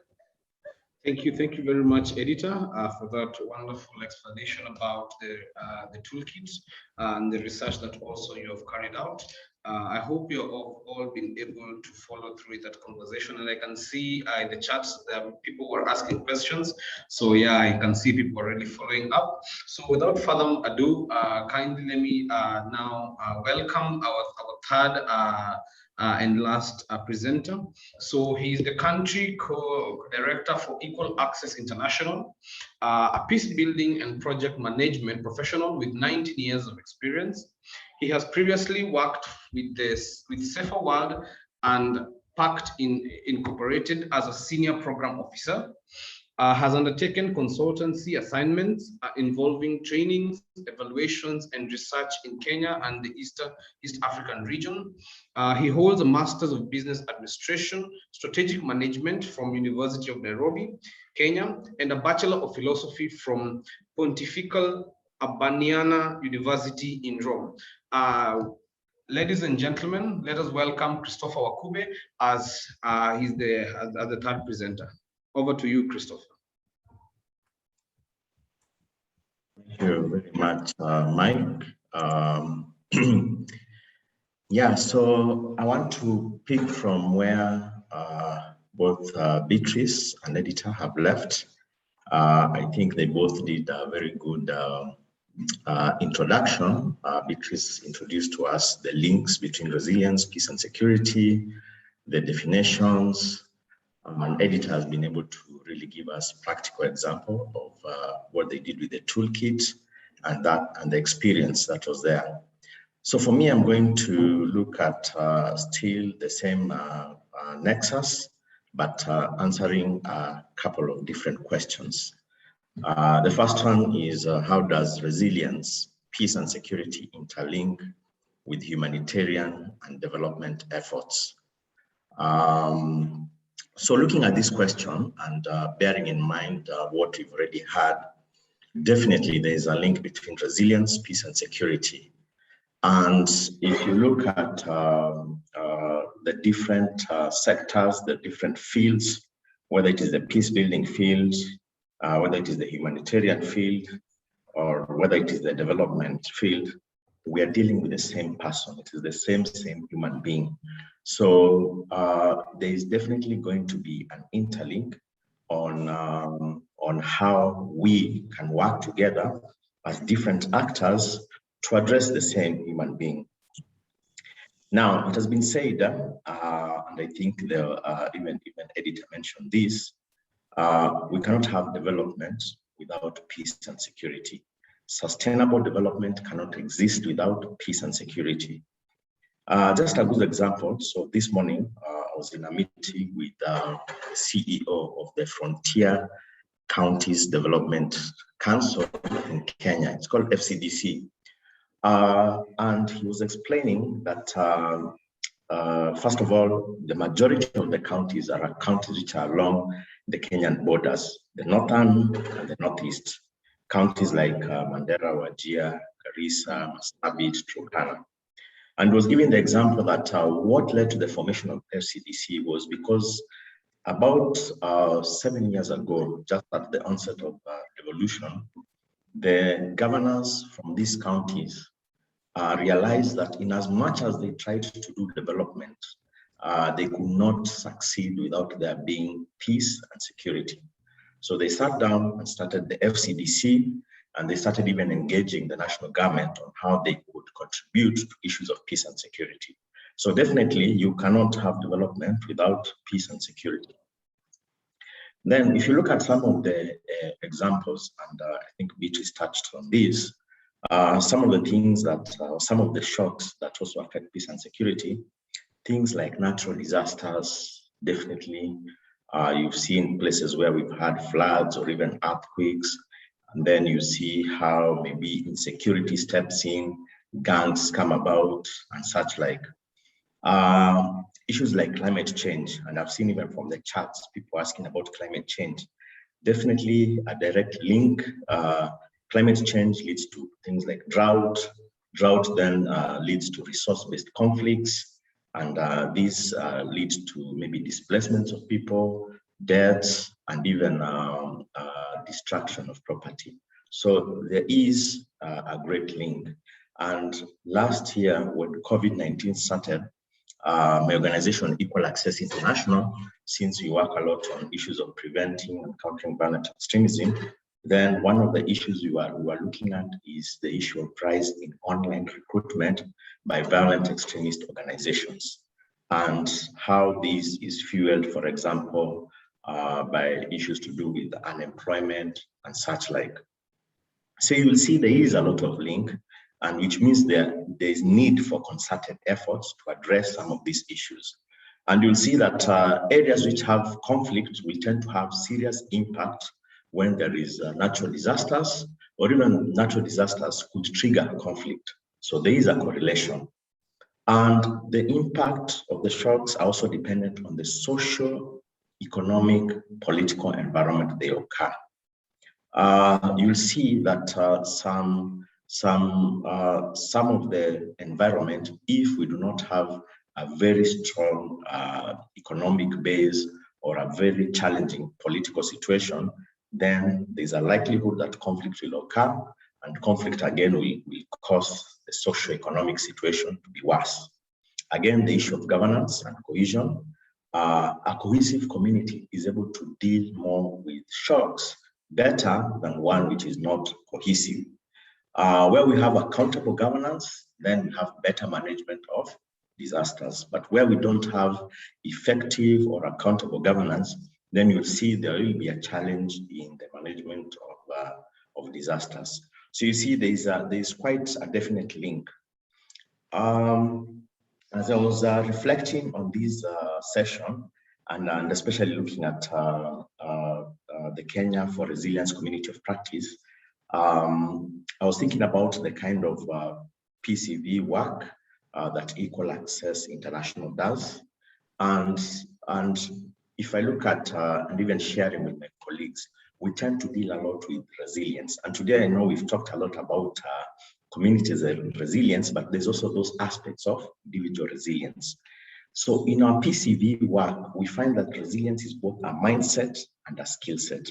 Thank you very much, Editor, for that wonderful explanation about the toolkit and the research that also you have carried out. I hope you've all been able to follow through that conversation, and I can see in the chats people were asking questions. So yeah, I can see people already following up. So without further ado, kindly let me now welcome our third and last presenter. So he's the country co-director for Equal Access International, a peace building and project management professional with 19 years of experience. He has previously worked with Safer World and Pact Incorporated as a senior program officer. Has undertaken consultancy assignments involving trainings, evaluations, and research in Kenya and the East African region. He holds a Master's of Business Administration, Strategic Management from University of Nairobi, Kenya, and a Bachelor of Philosophy from Pontifical Urbaniana University in Rome. Ladies and gentlemen, let us welcome Christopher Wakube as he's the third presenter. Over to you, Christopher. Thank you very much, Mike. Yeah, so I want to pick from where both Beatrice and Editor have left. I think they both did a very good introduction. Beatrice introduced to us the links between resilience, peace, and security, the definitions. And Editor has been able to really give us practical example of what they did with the toolkit and the experience that was there. So for me, I'm going to look at still the same nexus, but answering a couple of different questions. The first one is how does resilience, peace, and security interlink with humanitarian and development efforts? So looking at this question and bearing in mind what we've already had, definitely there is a link between resilience, peace, and security. And if you look at the different sectors, the different fields, whether it is the peace building field, whether it is the humanitarian field, or whether it is the development field, we are dealing with the same person. It is the same human being. So there is definitely going to be an interlink on how we can work together as different actors to address the same human being. Now, it has been said, and I think even Editor mentioned this, we cannot have development without peace and security. Sustainable development cannot exist without peace and security. Just a good example. So this morning, I was in a meeting with the CEO of the Frontier Counties Development Council in Kenya. It's called FCDC. And he was explaining that, first of all, the majority of the counties are counties which are along the Kenyan borders, the northern and the northeast. Counties like Mandera, Wajir, Garissa, Marsabit, Turkana. And was giving the example that what led to the formation of FCDC was because about 7 years ago, just at the onset of revolution, the governors from these counties realized that in as much as they tried to do development, they could not succeed without there being peace and security. So they sat down and started the FCDC, and they started even engaging the national government on how they could contribute to issues of peace and security. So definitely you cannot have development without peace and security. Then if you look at some of the examples, and I think Beatrice touched on this, some of the things that, some of the shocks that also affect peace and security, things like natural disasters, definitely. You've seen places where we've had floods or even earthquakes, and then you see how maybe insecurity steps in, gangs come about, and such like. Issues like climate change, and I've seen even from the charts, people asking about climate change. Definitely a direct link Climate change leads to things like drought. Drought then leads to resource-based conflicts, and this leads to maybe displacements of people, deaths, and even destruction of property. So there is a great link. And last year, when COVID-19 started, my organization, Equal Access International, since we work a lot on issues of preventing and countering violent extremism, then one of the issues we were looking at is the issue of rise in online recruitment by violent extremist organizations, and how this is fueled, for example, by issues to do with unemployment and such like. So you will see there is a lot of link, and which means there is need for concerted efforts to address some of these issues. And you'll see that areas which have conflict will tend to have serious impact when there is natural disasters, or even natural disasters could trigger conflict. So there is a correlation. And the impact of the shocks are also dependent on the social, economic, political environment they occur. You'll see that some of the environment, if we do not have a very strong economic base or a very challenging political situation, then there's a likelihood that conflict will occur, and conflict again will cause the socio-economic situation to be worse. Again, the issue of governance and cohesion. A cohesive community is able to deal more with shocks better than one which is not cohesive. Where we have accountable governance, then we have better management of disasters. But where we don't have effective or accountable governance, then you'll see there will be a challenge in the management of disasters. So you see there's quite a definite link. As I was reflecting on this session, and especially looking at the Kenya for Resilience Community of Practice, I was thinking about the kind of PCV work that Equal Access International does. And if I look at, and even sharing with my colleagues, we tend to deal a lot with resilience. And today I know we've talked a lot about communities and resilience, but there's also those aspects of individual resilience. So in our PCV work, we find that resilience is both a mindset and a skill set.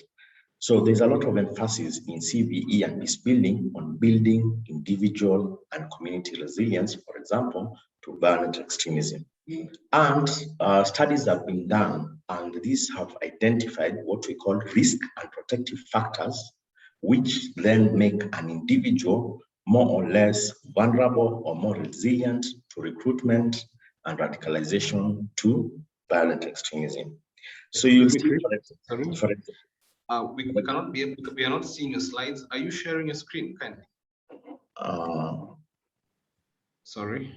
So there's a lot of emphasis in CVE and peace building on building individual and community resilience, for example, to violent extremism. And studies have been done, and these have identified what we call risk and protective factors, which then make an individual more or less vulnerable or more resilient to recruitment and radicalization to violent extremism. So you see, we are not seeing your slides. Are you sharing your screen kindly? Sorry.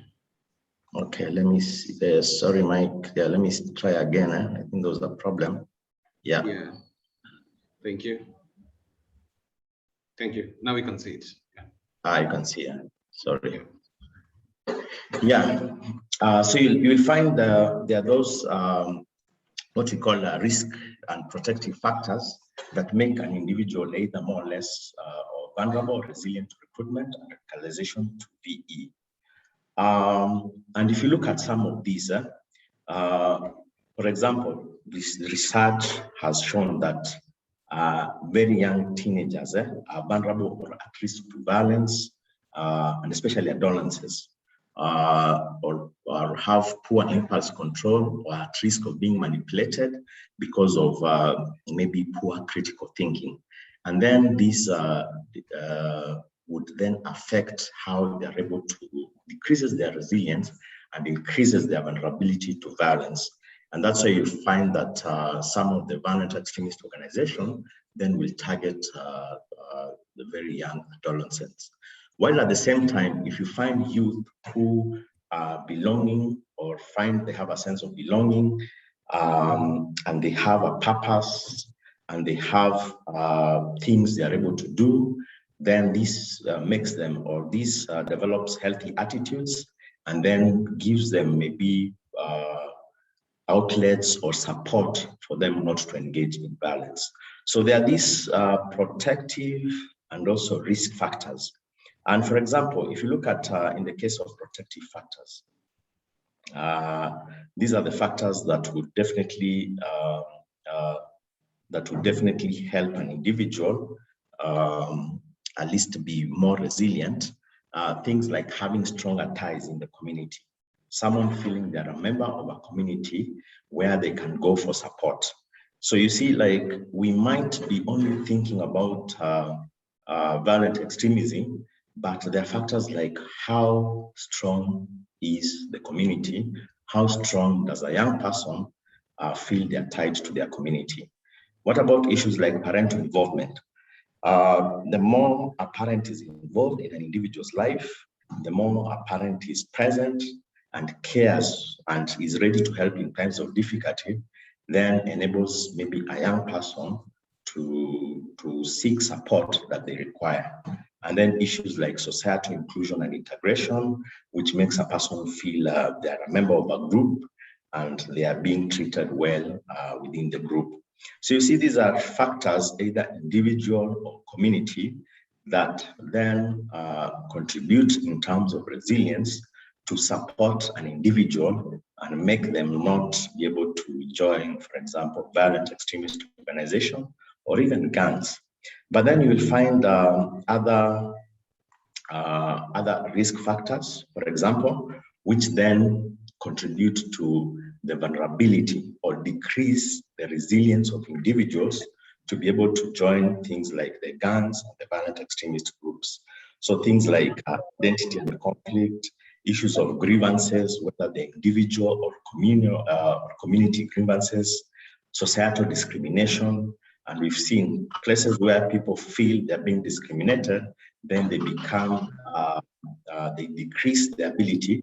Okay, let me see. Sorry, Mike. Yeah, let me try again. I think there was a problem. Yeah. Yeah. Thank you. Thank you. Now we can see it. Yeah. You can see it. Sorry. Yeah. So you will find there are those what we call risk and protective factors that make an individual either more or less vulnerable or resilient to recruitment and radicalization to VE. And if you look at some of these, for example, this research has shown that very young teenagers are vulnerable or at risk to violence, and especially adolescents, or have poor impulse control or at risk of being manipulated because of maybe poor critical thinking. And then this would then affect how they're able to decreases their resilience and increases their vulnerability to violence. And that's why you find that some of the violent extremist organizations then will target the very young adolescents. While at the same time, if you find youth who are belonging or find they have a sense of belonging, and they have a purpose, and they have things they are able to do, then this makes them, or this develops healthy attitudes, and then gives them maybe outlets or support for them not to engage in violence. So there are these protective and also risk factors. And for example, if you look at in the case of protective factors, these are the factors that would definitely help an individual at least be more resilient. Things like having stronger ties in the community, someone feeling they're a member of a community where they can go for support. So you see, like, we might be only thinking about violent extremism, but there are factors like how strong is the community, how strong does a young person feel they're tied to their community. What about issues like parental involvement? The more a parent is involved in an individual's life, the more a parent is present and cares and is ready to help in times of difficulty, then enables maybe a young person to seek support that they require. And then issues like societal inclusion and integration, which makes a person feel they're a member of a group and they are being treated well within the group. So you see, these are factors, either individual or community, that then contribute in terms of resilience to support an individual and make them not be able to join, for example, violent extremist organization or even gangs. But then you will find other risk factors, for example, which then contribute to the vulnerability or decrease the resilience of individuals to be able to join things like the gangs and the violent extremist groups. So things like identity and conflict, issues of grievances, whether the individual or communal or community grievances, societal discrimination. And we've seen places where people feel they're being discriminated, then they become, they decrease their ability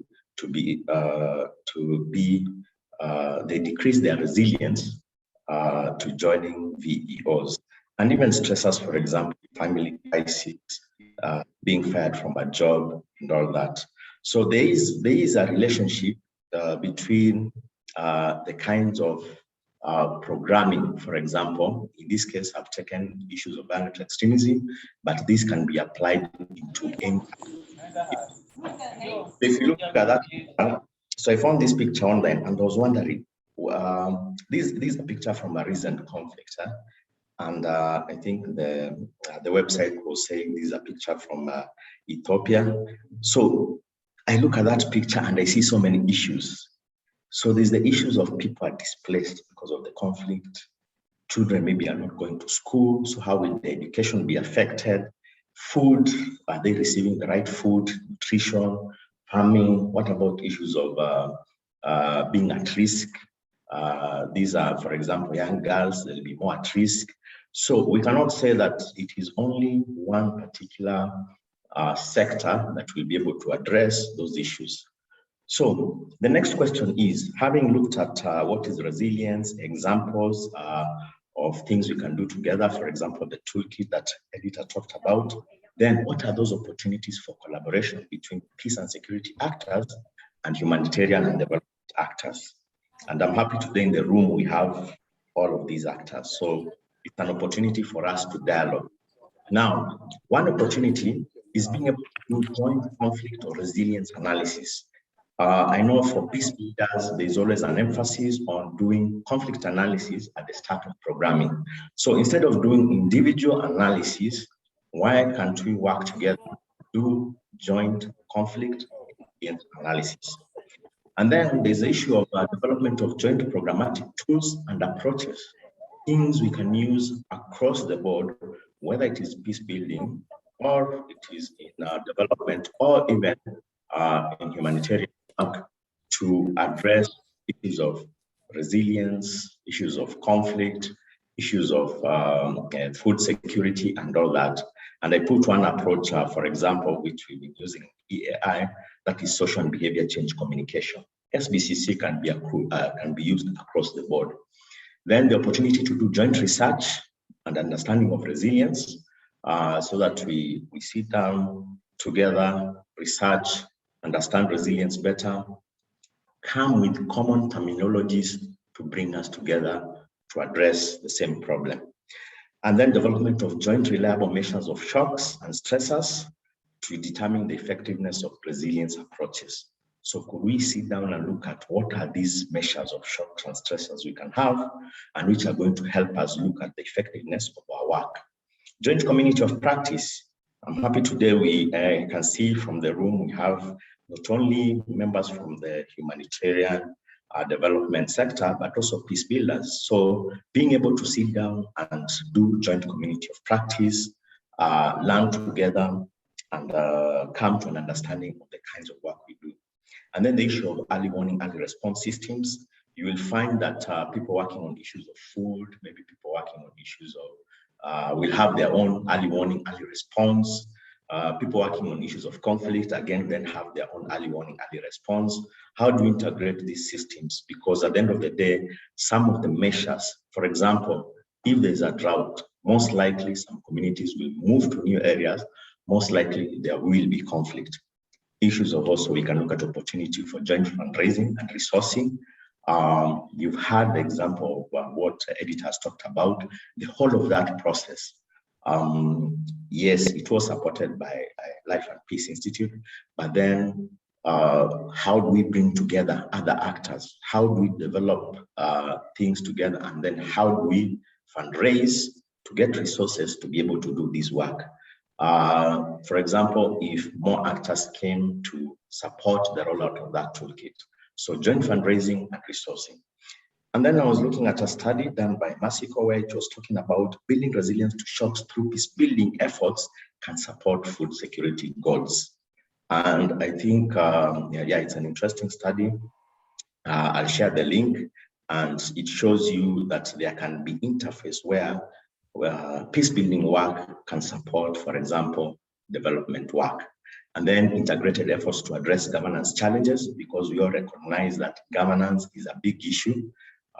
they decrease their resilience to joining VEOs. And even stressors, for example, family crises, being fired from a job and all that. So there is a relationship between the kinds of programming. For example, in this case, I've taken issues of violent extremism, but this can be applied into any. If you look at that, so I found this picture online and I was wondering, this is a picture from a recent conflict, and I think the website was saying this is a picture from Ethiopia. So I look at that picture and I see so many issues. So there's the issues of people are displaced because of the conflict. Children maybe are not going to school, so how will the education be affected? Food, are they receiving the right food, nutrition, farming? What about issues of being at risk? These are, for example, young girls, they'll be more at risk. So we cannot say that it is only one particular sector that will be able to address those issues. So the next question is, having looked at what is resilience, examples of things we can do together, for example, the toolkit that Edita talked about, then what are those opportunities for collaboration between peace and security actors and humanitarian and development actors? And I'm happy today in the room we have all of these actors. So it's an opportunity for us to dialogue. Now, one opportunity is being able to do joint conflict or resilience analysis. I know for peace builders, there's always an emphasis on doing conflict analysis at the start of programming. So instead of doing individual analysis, why can't we work together to do joint conflict analysis? And then there's the issue of development of joint programmatic tools and approaches, things we can use across the board, whether it is peace building or it is in development or even in humanitarian work, to address issues of resilience, issues of conflict, issues of food security and all that. And I put one approach, for example, which we've been using EAI, that is social and behavior change communication. SBCC can be used across the board. Then the opportunity to do joint research and understanding of resilience, so that we sit down together, research, understand resilience better, come with common terminologies to bring us together to address the same problem. And then development of joint reliable measures of shocks and stressors to determine the effectiveness of resilience approaches. So could we sit down and look at what are these measures of shocks and stressors we can have, and which are going to help us look at the effectiveness of our work. Joint community of practice. I'm happy today we can see from the room we have not only members from the humanitarian development sector, but also peace builders. So being able to sit down and do joint community of practice, learn together, and come to an understanding of the kinds of work we do. And then the issue of early warning, early response systems. You will find that people working on issues of food, maybe people working on issues of, will have their own early warning, early response. People working on issues of conflict, again, then have their own early warning, early response. How do we integrate these systems? Because at the end of the day, some of the measures, for example, if there's a drought, most likely some communities will move to new areas, most likely there will be conflict. Issues of also, we can look at opportunity for joint fundraising and resourcing. You've had the example of what Edith has talked about, the whole of that process. Yes, it was supported by Life and Peace Institute, but then how do we bring together other actors? How do we develop things together? And then how do we fundraise to get resources to be able to do this work? For example, if more actors came to support the rollout of that toolkit. So joint fundraising and resourcing. And then I was looking at a study done by Masiko, where it was talking about building resilience to shocks through peace building efforts can support food security goals. And I think, yeah, it's an interesting study. I'll share the link, and it shows you that there can be interface where peace building work can support, for example, development work. And then integrated efforts to address governance challenges, because we all recognize that governance is a big issue.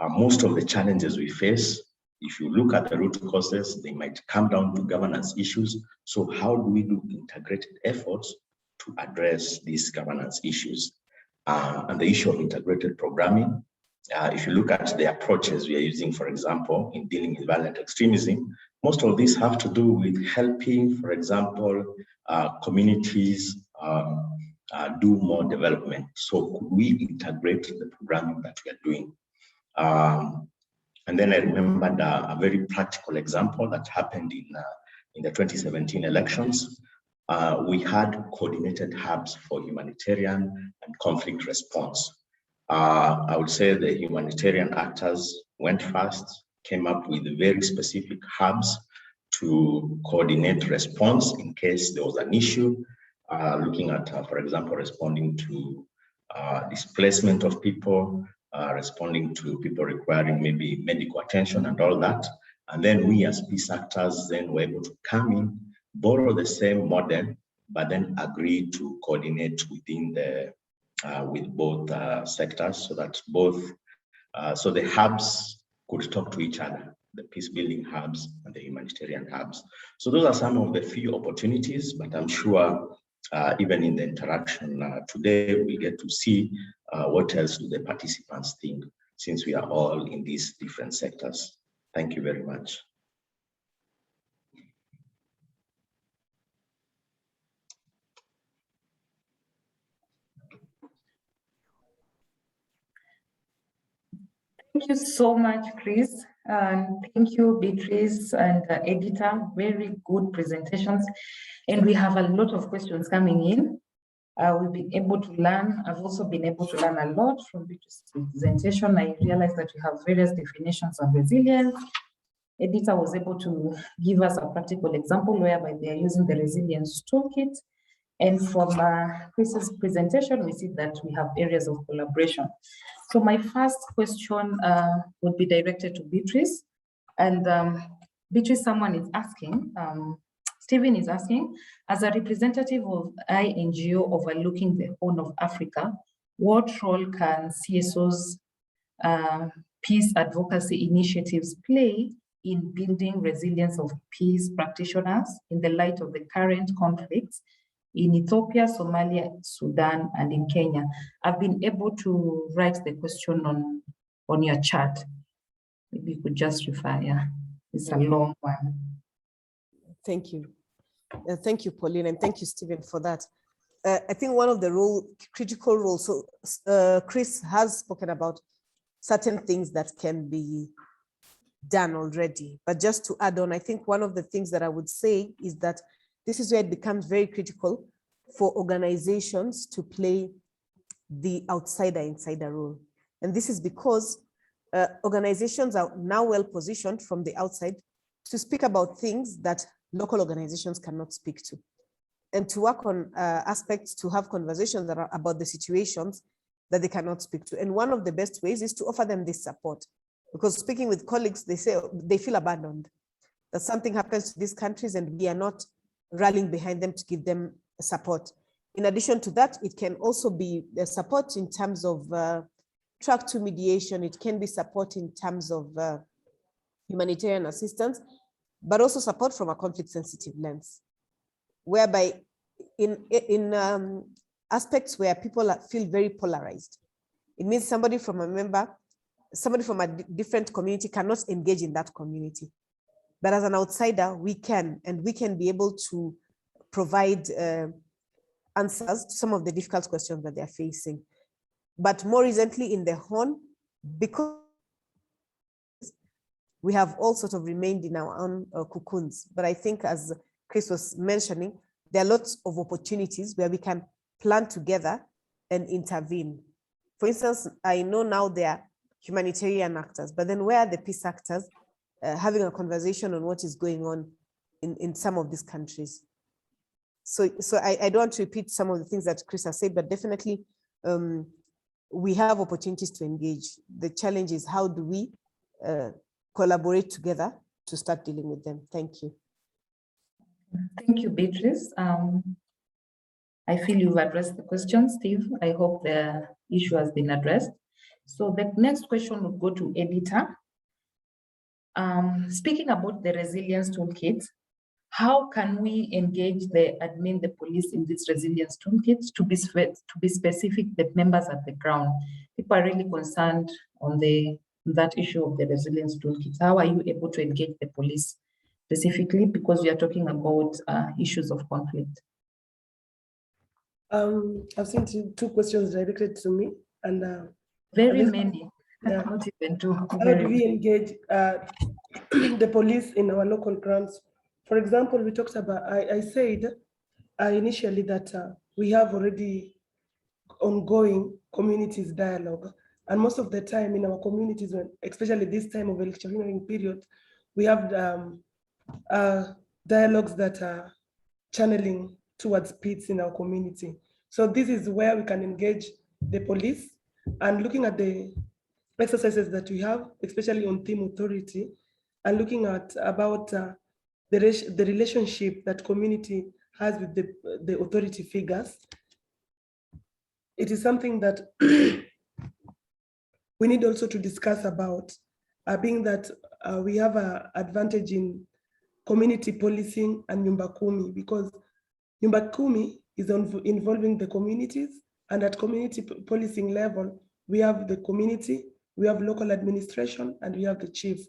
Most of the challenges we face, if you look at the root causes, they might come down to governance issues. So how do we do integrated efforts to address these governance issues? And the issue of integrated programming, if you look at the approaches we are using, for example, in dealing with violent extremism, most of these have to do with helping, for example, communities do more development. So could we integrate the programming that we are doing? And then I remembered a very practical example that happened in the 2017 elections. We had coordinated hubs for humanitarian and conflict response. I would say the humanitarian actors went first, came up with very specific hubs to coordinate response in case there was an issue, looking at, for example, responding to displacement of people, responding to people requiring maybe medical attention and all that. And then we as peace actors then were able to come in, borrow the same model, but then agree to coordinate within the with both sectors, so that both so the hubs could talk to each other, the peace building hubs and the humanitarian hubs. So those are some of the few opportunities, but I'm sure even in the interaction today, we get to see what else do the participants think, since we are all in these different sectors. Thank you very much. Thank you so much, Chris. And thank you, Beatrice and Editor. Very good presentations. And we have a lot of questions coming in. We've been able to learn. I've also been able to learn a lot from Beatrice's presentation. I realized that we have various definitions of resilience. Editor was able to give us a practical example whereby they are using the resilience toolkit. And from Chris's presentation, we see that we have areas of collaboration. So my first question would be directed to Beatrice. And Beatrice, someone is asking, Stephen is asking, as a representative of INGO overlooking the Horn of Africa, what role can CSO's peace advocacy initiatives play in building resilience of peace practitioners in the light of the current conflicts in Ethiopia, Somalia, Sudan, and in Kenya? I've been able to write the question on your chat. Maybe you could just refer, yeah. It's a long one. Thank you. Thank you, Pauline, and thank you, Stephen, for that. I think one of the critical roles, so Chris has spoken about certain things that can be done already, but just to add on, I think one of the things that I would say is that this is where it becomes very critical for organizations to play the outsider-insider role. And this is because organizations are now well positioned from the outside to speak about things that local organizations cannot speak to, and to work on aspects to have conversations that are about the situations that they cannot speak to. And one of the best ways is to offer them this support, because speaking with colleagues, they say they feel abandoned, that something happens to these countries and we are not rallying behind them to give them support. In addition to that, it can also be the support in terms of track to mediation. It can be support in terms of humanitarian assistance, but also support from a conflict sensitive lens, whereby in aspects where people feel very polarized, it means somebody from a different community cannot engage in that community. But as an outsider, we can, and we can be able to provide answers to some of the difficult questions that they're facing. But more recently in the Horn, because we have all sort of remained in our own cocoons. But I think, as Chris was mentioning, there are lots of opportunities where we can plan together and intervene. For instance, I know now there are humanitarian actors, but then where are the peace actors having a conversation on what is going on in some of these countries? So I don't want to repeat some of the things that Chris has said, but definitely we have opportunities to engage. The challenge is, how do we collaborate together to start dealing with them? Thank you. Thank you, Beatrice. I feel you've addressed the question, Steve. I hope the issue has been addressed. So the next question will go to Editor. Speaking about the resilience toolkit, how can we engage the admin, the police in this resilience toolkit to be specific, the members at the ground? People are really concerned on that issue of the resilience toolkit. How are you able to engage the police specifically, because we are talking about issues of conflict? I've seen two questions directed to me, and very many. Yeah. Not even two. How do we engage the police in our local grounds? For example, we talked about, I said initially that we have already ongoing communities dialogue. And most of the time in our communities, especially this time of electioneering period, we have dialogues that are channeling towards peace in our community. So this is where we can engage the police, and looking at the exercises that we have, especially on team authority, and looking at about the relationship that community has with the authority figures. It is something that we need also to discuss about, being that we have an advantage in community policing and Nyumba Kumi, because Nyumba Kumi is involving the communities, and at community policing level, we have the community, we have local administration, and we have the chief.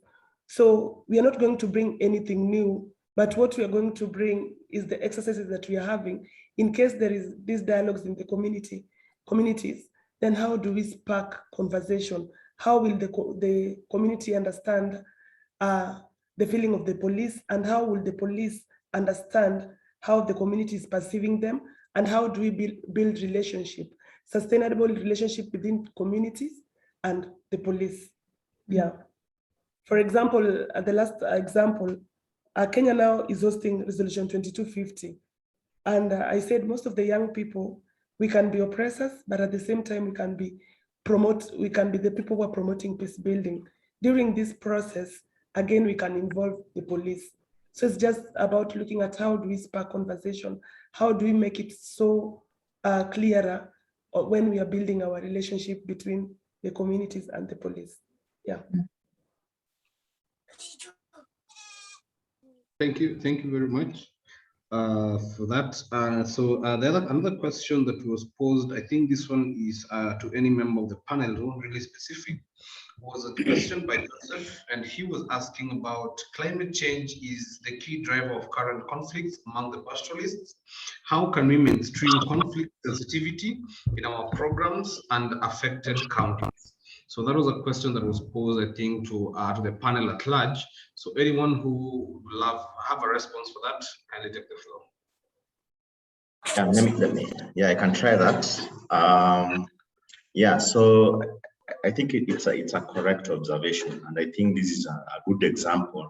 So we are not going to bring anything new, but what we are going to bring is the exercises that we are having. In case there is these dialogues in the communities, then how do we spark conversation? How will the community understand the feeling of the police, and how will the police understand how the community is perceiving them, and how do we build relationship, sustainable relationship within communities and the police? Yeah. For example, the last example, Kenya now is hosting Resolution 2250. And I said most of the young people, we can be oppressors, but at the same time, we can be the people who are promoting peace building. During this process, again, we can involve the police. So it's just about looking at how do we spark conversation, how do we make it so clearer when we are building our relationship between the communities and the police. Yeah. Thank you very much for that. So another question that was posed, I think this one is to any member of the panel, not really specific, was a question by Joseph, and he was asking about climate change is the key driver of current conflicts among the pastoralists. How can we mainstream conflict sensitivity in our programs and affected counties? So that was a question that was posed, I think, to the panel at large. So anyone who will have a response for that, kindly take the floor. Yeah, I can try that. Yeah, so I think it's a correct observation, and I think this is a good example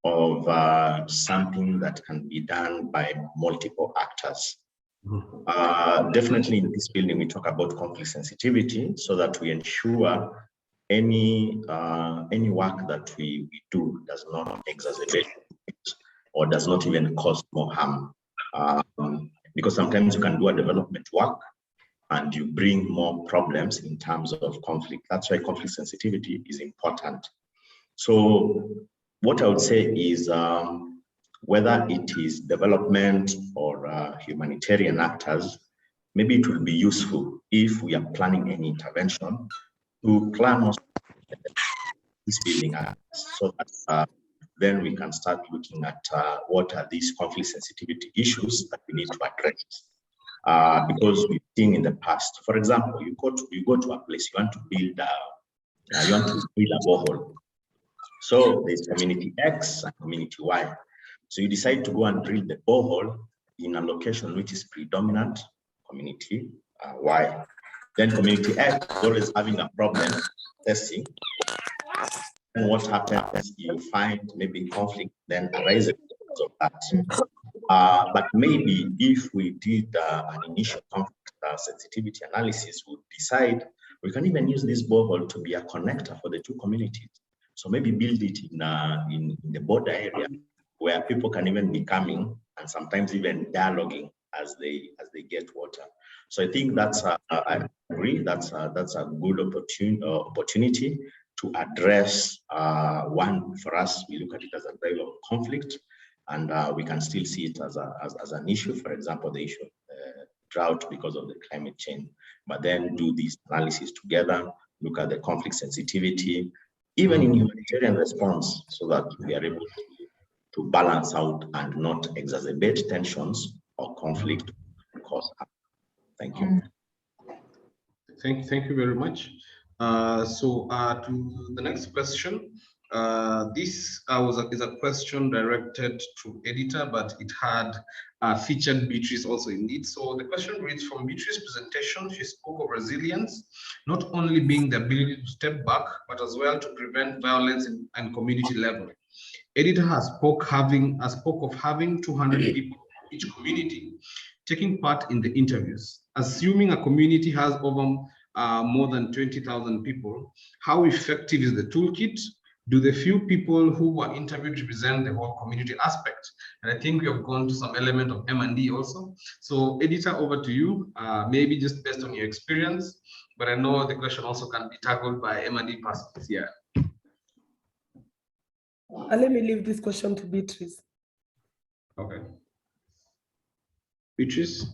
of something that can be done by multiple actors. Definitely in this building, we talk about conflict sensitivity so that we ensure any work that we do does not exacerbate or does not even cause more harm. Because sometimes you can do a development work and you bring more problems in terms of conflict. That's why conflict sensitivity is important. So what I would say is whether it is development or humanitarian actors, maybe it will be useful if we are planning any intervention to plan also this building so that then we can start looking at what are these conflict sensitivity issues that we need to address. Because we've seen in the past, for example, you go to a place, you want to build a borehole. So there's community X and community Y. So you decide to go and drill the borehole in a location which is predominant community Y. Then community X is always having a problem testing. And what happens, you find maybe conflict then arises because of that. But maybe if we did an initial conflict sensitivity analysis, we would decide we can even use this borehole to be a connector for the two communities. So maybe build it in the border area where people can even be coming and sometimes even dialoguing as they get water. So I think I agree that's a good opportunity to address one. For us, we look at it as a driver of conflict, and we can still see it as an issue. For example, the issue of drought because of the climate change, but then do this analysis together, look at the conflict sensitivity, even in humanitarian response, so that we are able to balance out and not exacerbate tensions or conflict cause harm. Thank you. Thank you very much. So to the next question. This is a question directed to editor, but it had featured Beatrice also indeed. So the question reads, from Beatrice's presentation, she spoke of resilience, not only being the ability to step back, but as well to prevent violence and community level. Editor spoke of having 200 people in each community taking part in the interviews. Assuming a community has over more than 20,000 people, how effective is the toolkit? Do the few people who were interviewed represent the whole community aspect? And I think we have gone to some element of M&D also. So editor, over to you, maybe just based on your experience, but I know the question also can be tackled by M&D persons here. Let me leave this question to Beatrice. Okay. Beatrice?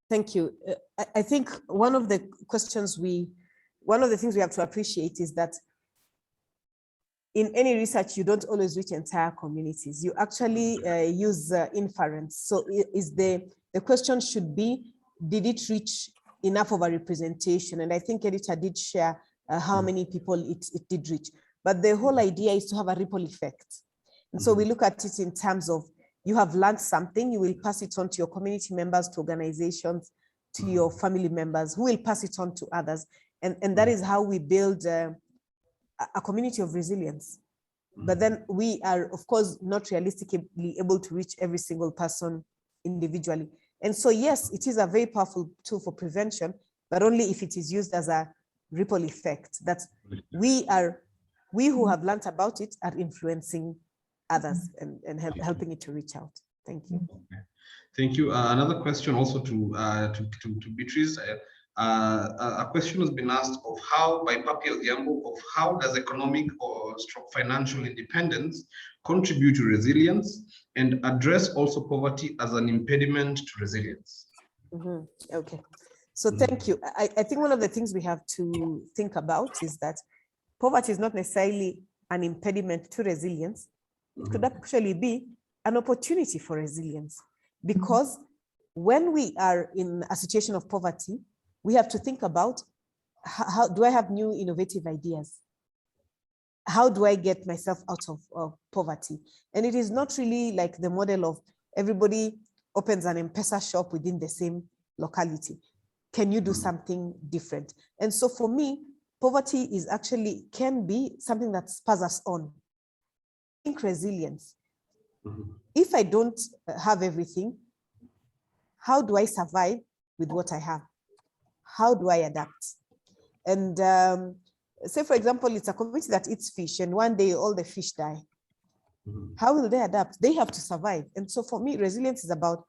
Thank you. I think one of the things we have to appreciate is that in any research, you don't always reach entire communities. You actually use inference. So the question should be, did it reach enough of a representation? And I think editor did share how many people it did reach. But the whole idea is to have a ripple effect. And so we look at it in terms of, you have learned something, you will pass it on to your community members, to organizations, to your family members, who will pass it on to others. And that is how we build a community of resilience. But then we are, of course, not realistically able to reach every single person individually. And so, yes, it is a very powerful tool for prevention, but only if it is used as a ripple effect, that we who have learned about it are influencing others and helping it to reach out. Thank you. Okay. Thank you. Another question also to Beatrice. A question has been asked of how, by Papi Odhiambo, of how does economic or financial independence contribute to resilience and address also poverty as an impediment to resilience? Okay. So thank you. I think one of the things we have to think about is that poverty is not necessarily an impediment to resilience. It could actually be an opportunity for resilience, because when we are in a situation of poverty, we have to think about how do I have new innovative ideas? How do I get myself out of poverty? And it is not really like the model of everybody opens an M-Pesa shop within the same locality. Can you do something different? And so for me, poverty is actually can be something that spurs us on. I think resilience. If I don't have everything, how do I survive with what I have? How do I adapt? And say, for example, it's a community that eats fish and one day all the fish die. How will they adapt? They have to survive. And so for me, resilience is about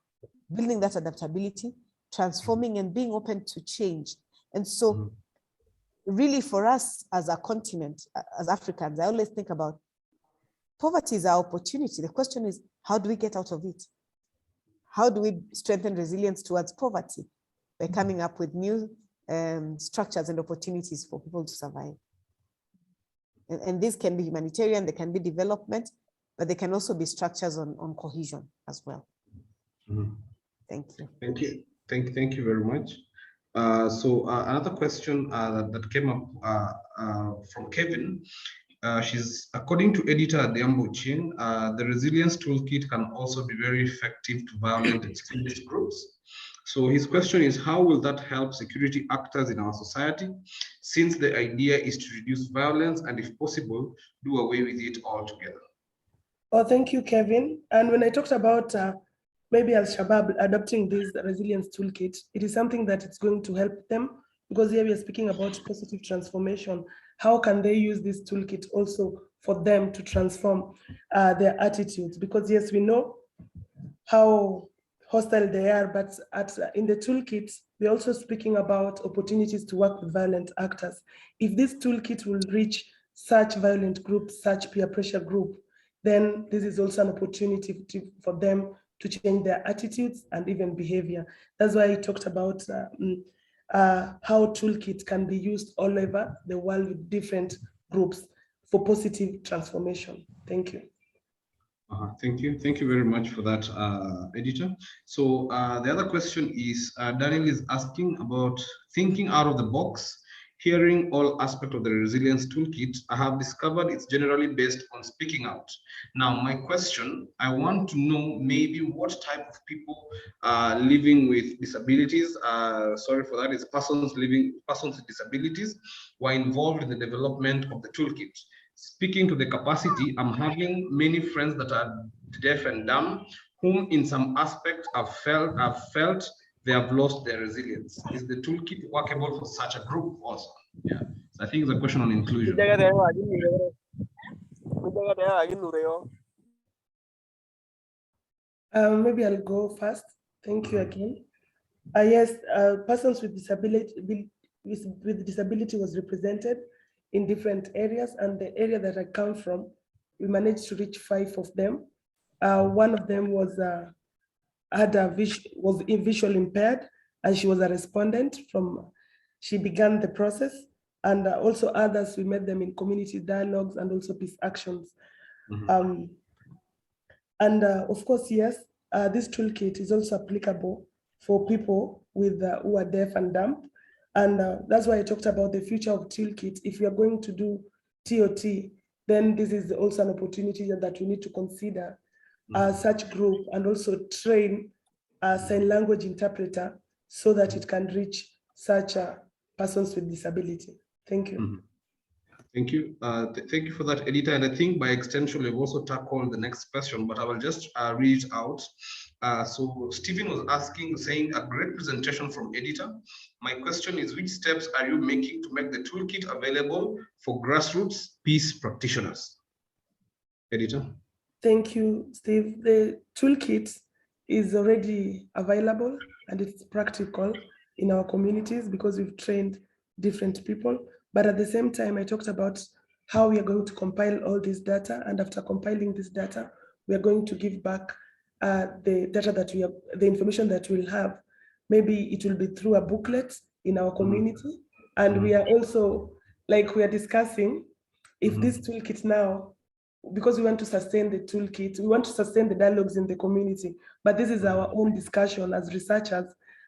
building that adaptability, transforming and being open to change. And so really for us as a continent, as Africans, I always think about poverty is our opportunity. The question is, how do we get out of it? How do we strengthen resilience towards poverty? By coming up with new structures and opportunities for people to survive. And this can be humanitarian, they can be development, but they can also be structures on cohesion as well. Thank you. Thank you. Thank you very much. So another question that came up from Kevin. She's according to editor Diambo Chin, the resilience toolkit can also be very effective to violent extremist groups. So his question is, how will that help security actors in our society, since the idea is to reduce violence and, if possible, do away with it altogether? Oh, thank you, Kevin. And when I talked about maybe Al-Shabaab adopting this resilience toolkit, it is something that it's going to help them, because here we are speaking about positive transformation. How can they use this toolkit also for them to transform their attitudes? Because yes, we know how hostile they are, but in the toolkit, we're also speaking about opportunities to work with violent actors. If this toolkit will reach such violent groups, such peer pressure group, then this is also an opportunity for them to change their attitudes and even behavior. That's why I talked about how toolkit can be used all over the world with different groups for positive transformation. Thank you. Thank you. Thank you very much for that, editor. So the other question is, Daniel is asking about thinking out of the box. Hearing all aspects of the resilience toolkit, I have discovered it's generally based on speaking out. Now, my question, I want to know maybe what type of people living with disabilities, sorry for that, is persons with disabilities were involved in the development of the toolkit. Speaking to the capacity, I'm having many friends that are deaf and dumb, whom in some aspect have felt they have lost their resilience. Is the toolkit workable for such a group also? Yeah, so I think it's a question on inclusion. Maybe I'll go first. Thank you again. Yes, persons with disability was represented in different areas, and the area that I come from, we managed to reach 5 of them. One of them was visually impaired, and she was a respondent she began the process, and also others, we met them in community dialogues and also peace actions. Of course, yes, this toolkit is also applicable for people with who are deaf and dumb. And that's why I talked about the future of toolkit. If we are going to do TOT, then this is also an opportunity that we need to consider such group, and also train a sign language interpreter so that it can reach such persons with disability. Thank you. Thank you. Thank you for that, editor. And I think by extension, we've also tackled the next question, but I will just read it out. So Stephen was asking, saying, a great presentation from editor. My question is, which steps are you making to make the toolkit available for grassroots peace practitioners? Editor. Thank you, Steve. The toolkit is already available and it's practical in our communities because we've trained different people. But at the same time, I talked about how we are going to compile all this data. And after compiling this data, we are going to give back the data that the information that we'll have maybe it will be through a booklet in our community. And we are also, like we are discussing, if this toolkit now, because we want to sustain the toolkit, we want to sustain the dialogues in the community, but this is our own discussion as researchers.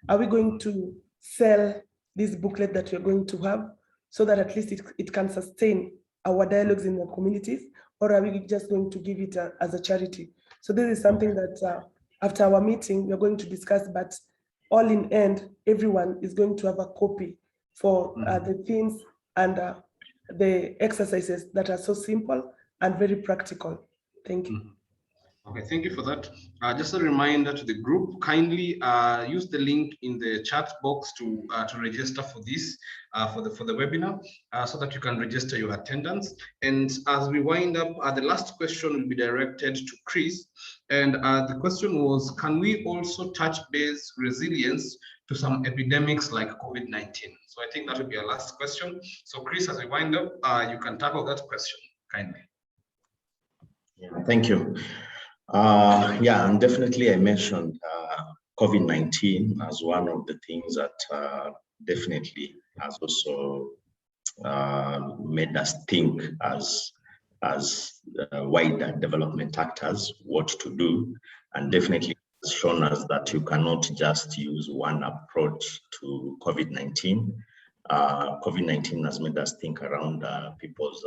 Are we going to sell this booklet that we're going to have so that at least it can sustain our dialogues in the communities, or are we just going to give it as a charity? So this is something that after our meeting, we're going to discuss, but all in end, everyone is going to have a copy for the themes and the exercises that are so simple and very practical. Thank you. Okay, thank you for that. Just a reminder to the group, kindly use the link in the chat box to register for this, for the webinar, so that you can register your attendance. And as we wind up, the last question will be directed to Chris. And the question was, can we also touch base resilience to some epidemics like COVID-19? So I think that will be our last question. So Chris, as we wind up, you can tackle that question, kindly. Yeah, thank you. Yeah, and definitely I mentioned COVID-19 as one of the things that definitely has also made us think as wider development actors what to do, and definitely has shown us that you cannot just use one approach to COVID-19. COVID-19 has made us think around people's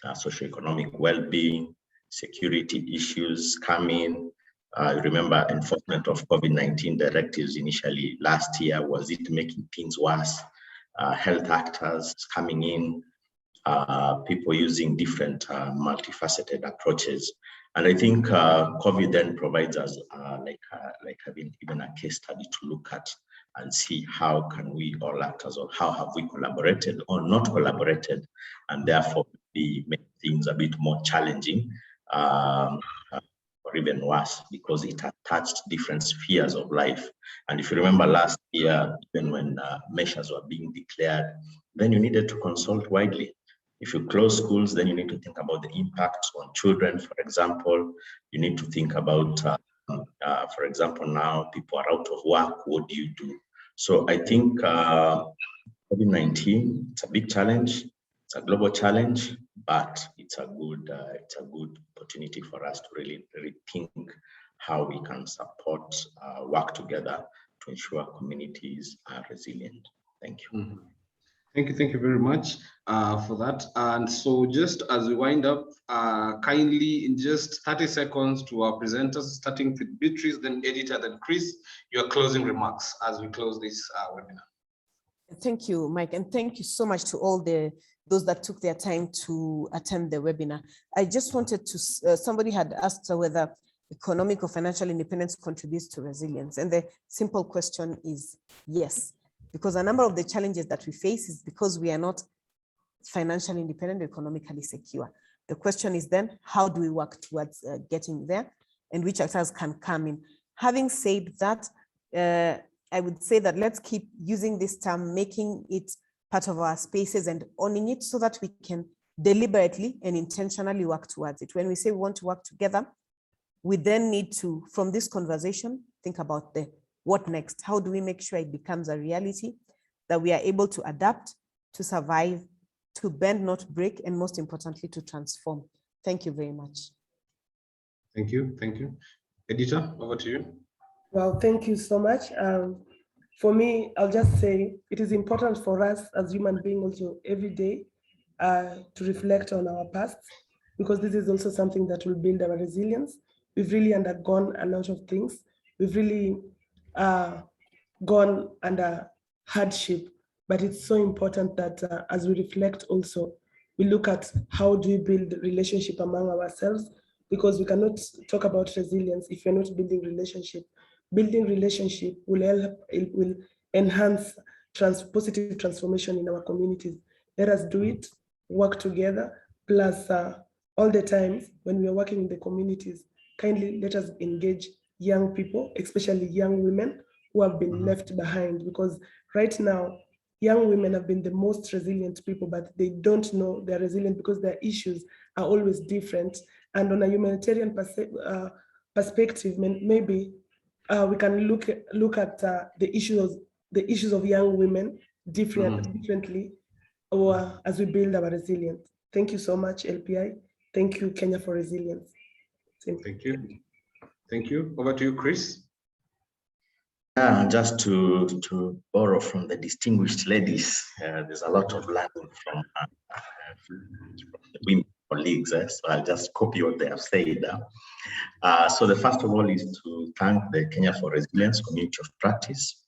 socioeconomic well-being, security issues coming. Remember, enforcement of COVID-19 directives initially last year, was it making things worse? Health actors coming in, people using different multifaceted approaches. And I think COVID then provides us like having even a case study to look at and see how can we all actors, or how have we collaborated or not collaborated, and therefore make things a bit more challenging. Or even worse, because it has touched different spheres of life. And if you remember last year, even when measures were being declared, then you needed to consult widely. If you close schools, then you need to think about the impacts on children, for example. You need to think about, for example, now people are out of work, what do you do? So I think COVID-19, it's a big challenge. It's a global challenge, but it's a good opportunity for us to really think how we can support, work together to ensure communities are resilient. Thank you. Thank you very much for that. And so just as we wind up, kindly in just 30 seconds to our presenters, starting with Beatrice, then Editor, then Chris, your closing remarks as we close this webinar. Thank you, Mike, and thank you so much to all those that took their time to attend the webinar. I just wanted to, somebody had asked whether economic or financial independence contributes to resilience. And the simple question is yes, because a number of the challenges that we face is because we are not financially independent or economically secure. The question is then, how do we work towards getting there, and which actors can come in? Having said that, I would say that let's keep using this term, making it part of our spaces and owning it, so that we can deliberately and intentionally work towards it. When we say we want to work together, we then need to, from this conversation, think about the what next? How do we make sure it becomes a reality, that we are able to adapt, to survive, to bend, not break, and most importantly, to transform. Thank you very much. Thank you. Editor, over to you. Well, thank you so much. For me, I'll just say it is important for us as human beings also every day to reflect on our past, because this is also something that will build our resilience. We've really undergone a lot of things. We've really gone under hardship, but it's so important that as we reflect also, we look at how do we build relationship among ourselves, because we cannot talk about resilience if you're not building relationship. Building relationship will help, it will enhance positive transformation in our communities. Let us do it, work together, plus all the times when we are working in the communities, kindly let us engage young people, especially young women who have been left behind, because right now, young women have been the most resilient people, but they don't know they're resilient because their issues are always different. And on a humanitarian perspective, maybe we can look at the issues of young women differently, or as we build our resilience. Thank you so much, LPI. Thank you, Kenya for Resilience. Thank you. Thank you. Over to you, Chris. Just to borrow from the distinguished ladies, there's a lot of learning from the women colleagues, so I'll just copy what they have said. So the first of all is to thank the Kenya for Resilience Community of Practice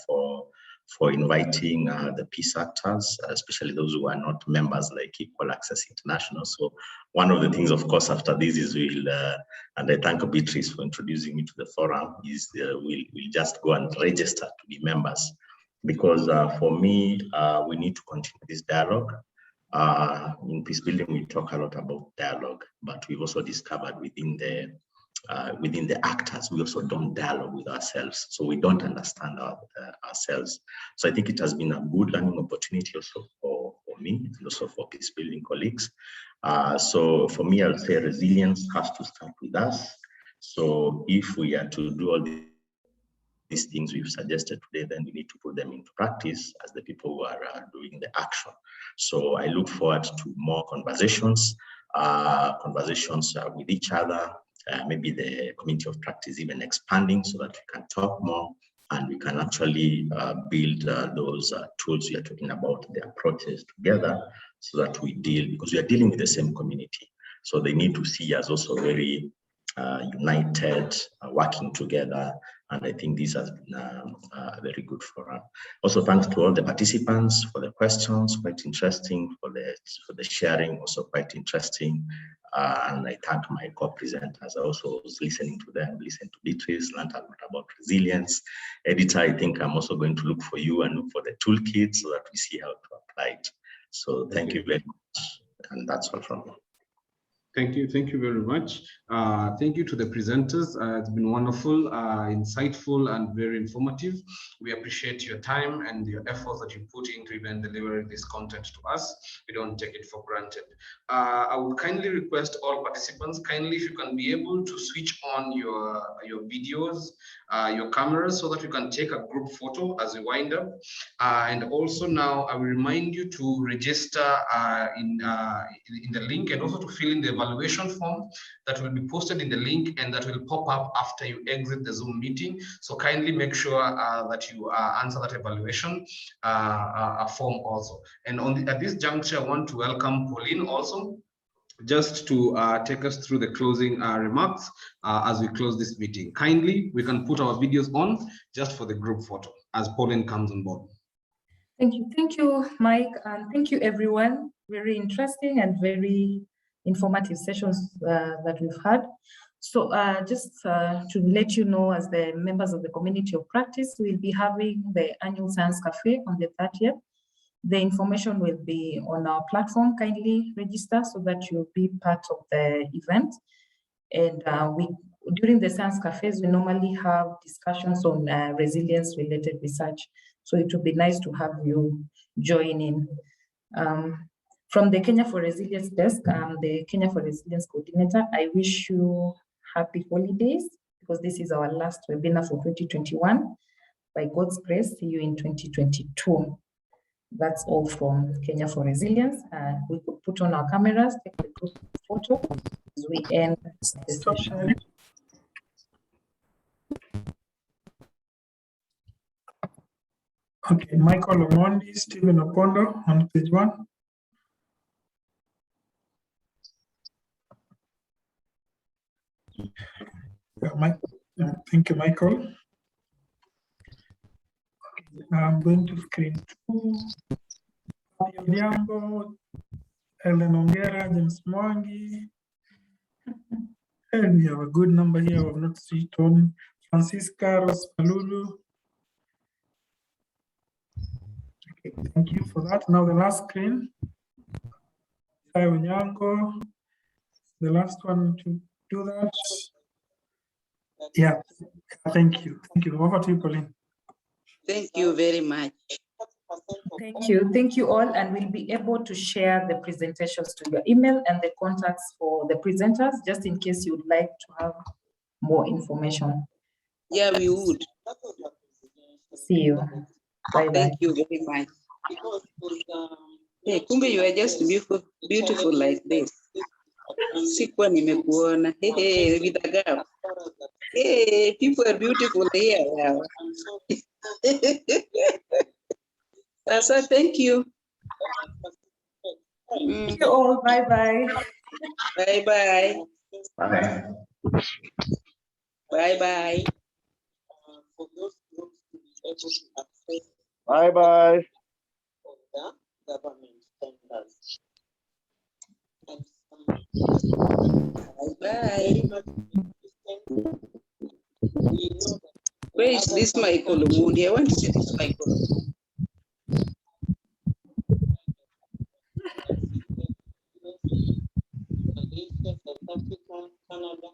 for inviting the peace actors, especially those who are not members like Equal Access International. So one of the things, of course, after this is and I thank Beatrice for introducing me to the forum, is we'll just go and register to be members. Because for me, we need to continue this dialogue. In peace building, we talk a lot about dialogue, but we've also discovered within the actors, we also don't dialogue with ourselves, so we don't understand ourselves. So I think it has been a good learning opportunity also for me, and also for peace building colleagues. So for me, I would say resilience has to start with us. So if we are to do all these things we've suggested today, then we need to put them into practice as the people who are doing the action. So I look forward to more conversations with each other, maybe the community of practice even expanding so that we can talk more and we can actually build those tools we are talking about, the approaches together, so that we deal, because we are dealing with the same community. So they need to see us also very united, working together. And I think this has been very good for us. Also, thanks to all the participants for the questions, quite interesting, for the sharing, also quite interesting. And I thank my co-presenters. I also was listening to them, listened to Beatrice, learned a lot about resilience. Editor, I think I'm also going to look for you and look for the toolkit so that we see how to apply it. So thank you very much. And that's all from me. Thank you very much. Thank you to the presenters. It's been wonderful, insightful, and very informative. We appreciate your time and your efforts that you put into even delivering this content to us. We don't take it for granted. I would kindly request all participants, kindly, if you can be able to switch on your videos, your cameras, so that you can take a group photo as we wind up. And also now, I will remind you to register in the link, and also to fill in the evaluation form that will be posted in the link and that will pop up after you exit the Zoom meeting. So kindly make sure that you answer that evaluation form also. And at this juncture, I want to welcome Pauline also, just to take us through the closing remarks as we close this meeting. Kindly, we can put our videos on just for the group photo as Pauline comes on board. Thank you, Mike, and thank you, everyone. Very interesting and very informative sessions that we've had. So just to let you know, as the members of the community of practice, we'll be having the annual Science Cafe on the 30th. The information will be on our platform. Kindly register so that you'll be part of the event. And during the Science Cafes, we normally have discussions on resilience-related research. So it would be nice to have you join in. From the Kenya for Resilience desk, the Kenya for Resilience coordinator, I wish you happy holidays, because this is our last webinar for 2021. By God's grace, see you in 2022. That's all from Kenya for Resilience. We could put on our cameras, take the group photo as we end the session. Okay, Michael Omondi, Stephen Opondo on page 1. Thank you, Michael. Okay, I'm going to screen 2. Diambo, Ellen Ongera, James Mwangi. And we have a good number here. We've not switched on. Francisca Ros Palulu. Okay, thank you for that. Now the last screen. Onyango, the last one to do that. Yeah, thank you. Thank you. Over to you, Pauline. Thank you very much. Thank you all, and we'll be able to share the presentations to your email and the contacts for the presenters, just in case you'd like to have more information. Yeah, we would. See you. Bye bye. Thank you very much. Hey, kumbe you are just beautiful like this. Sikuwa nimekuona. Hey, with a gap. Hey, people are beautiful here. Wow. So thank you. Thank you all. Bye bye. Bye bye. Bye. Bye bye. Bye bye. Bye. Where is this Michael Omondi? I want to see this Michael. Malaysia, South Africa, Canada,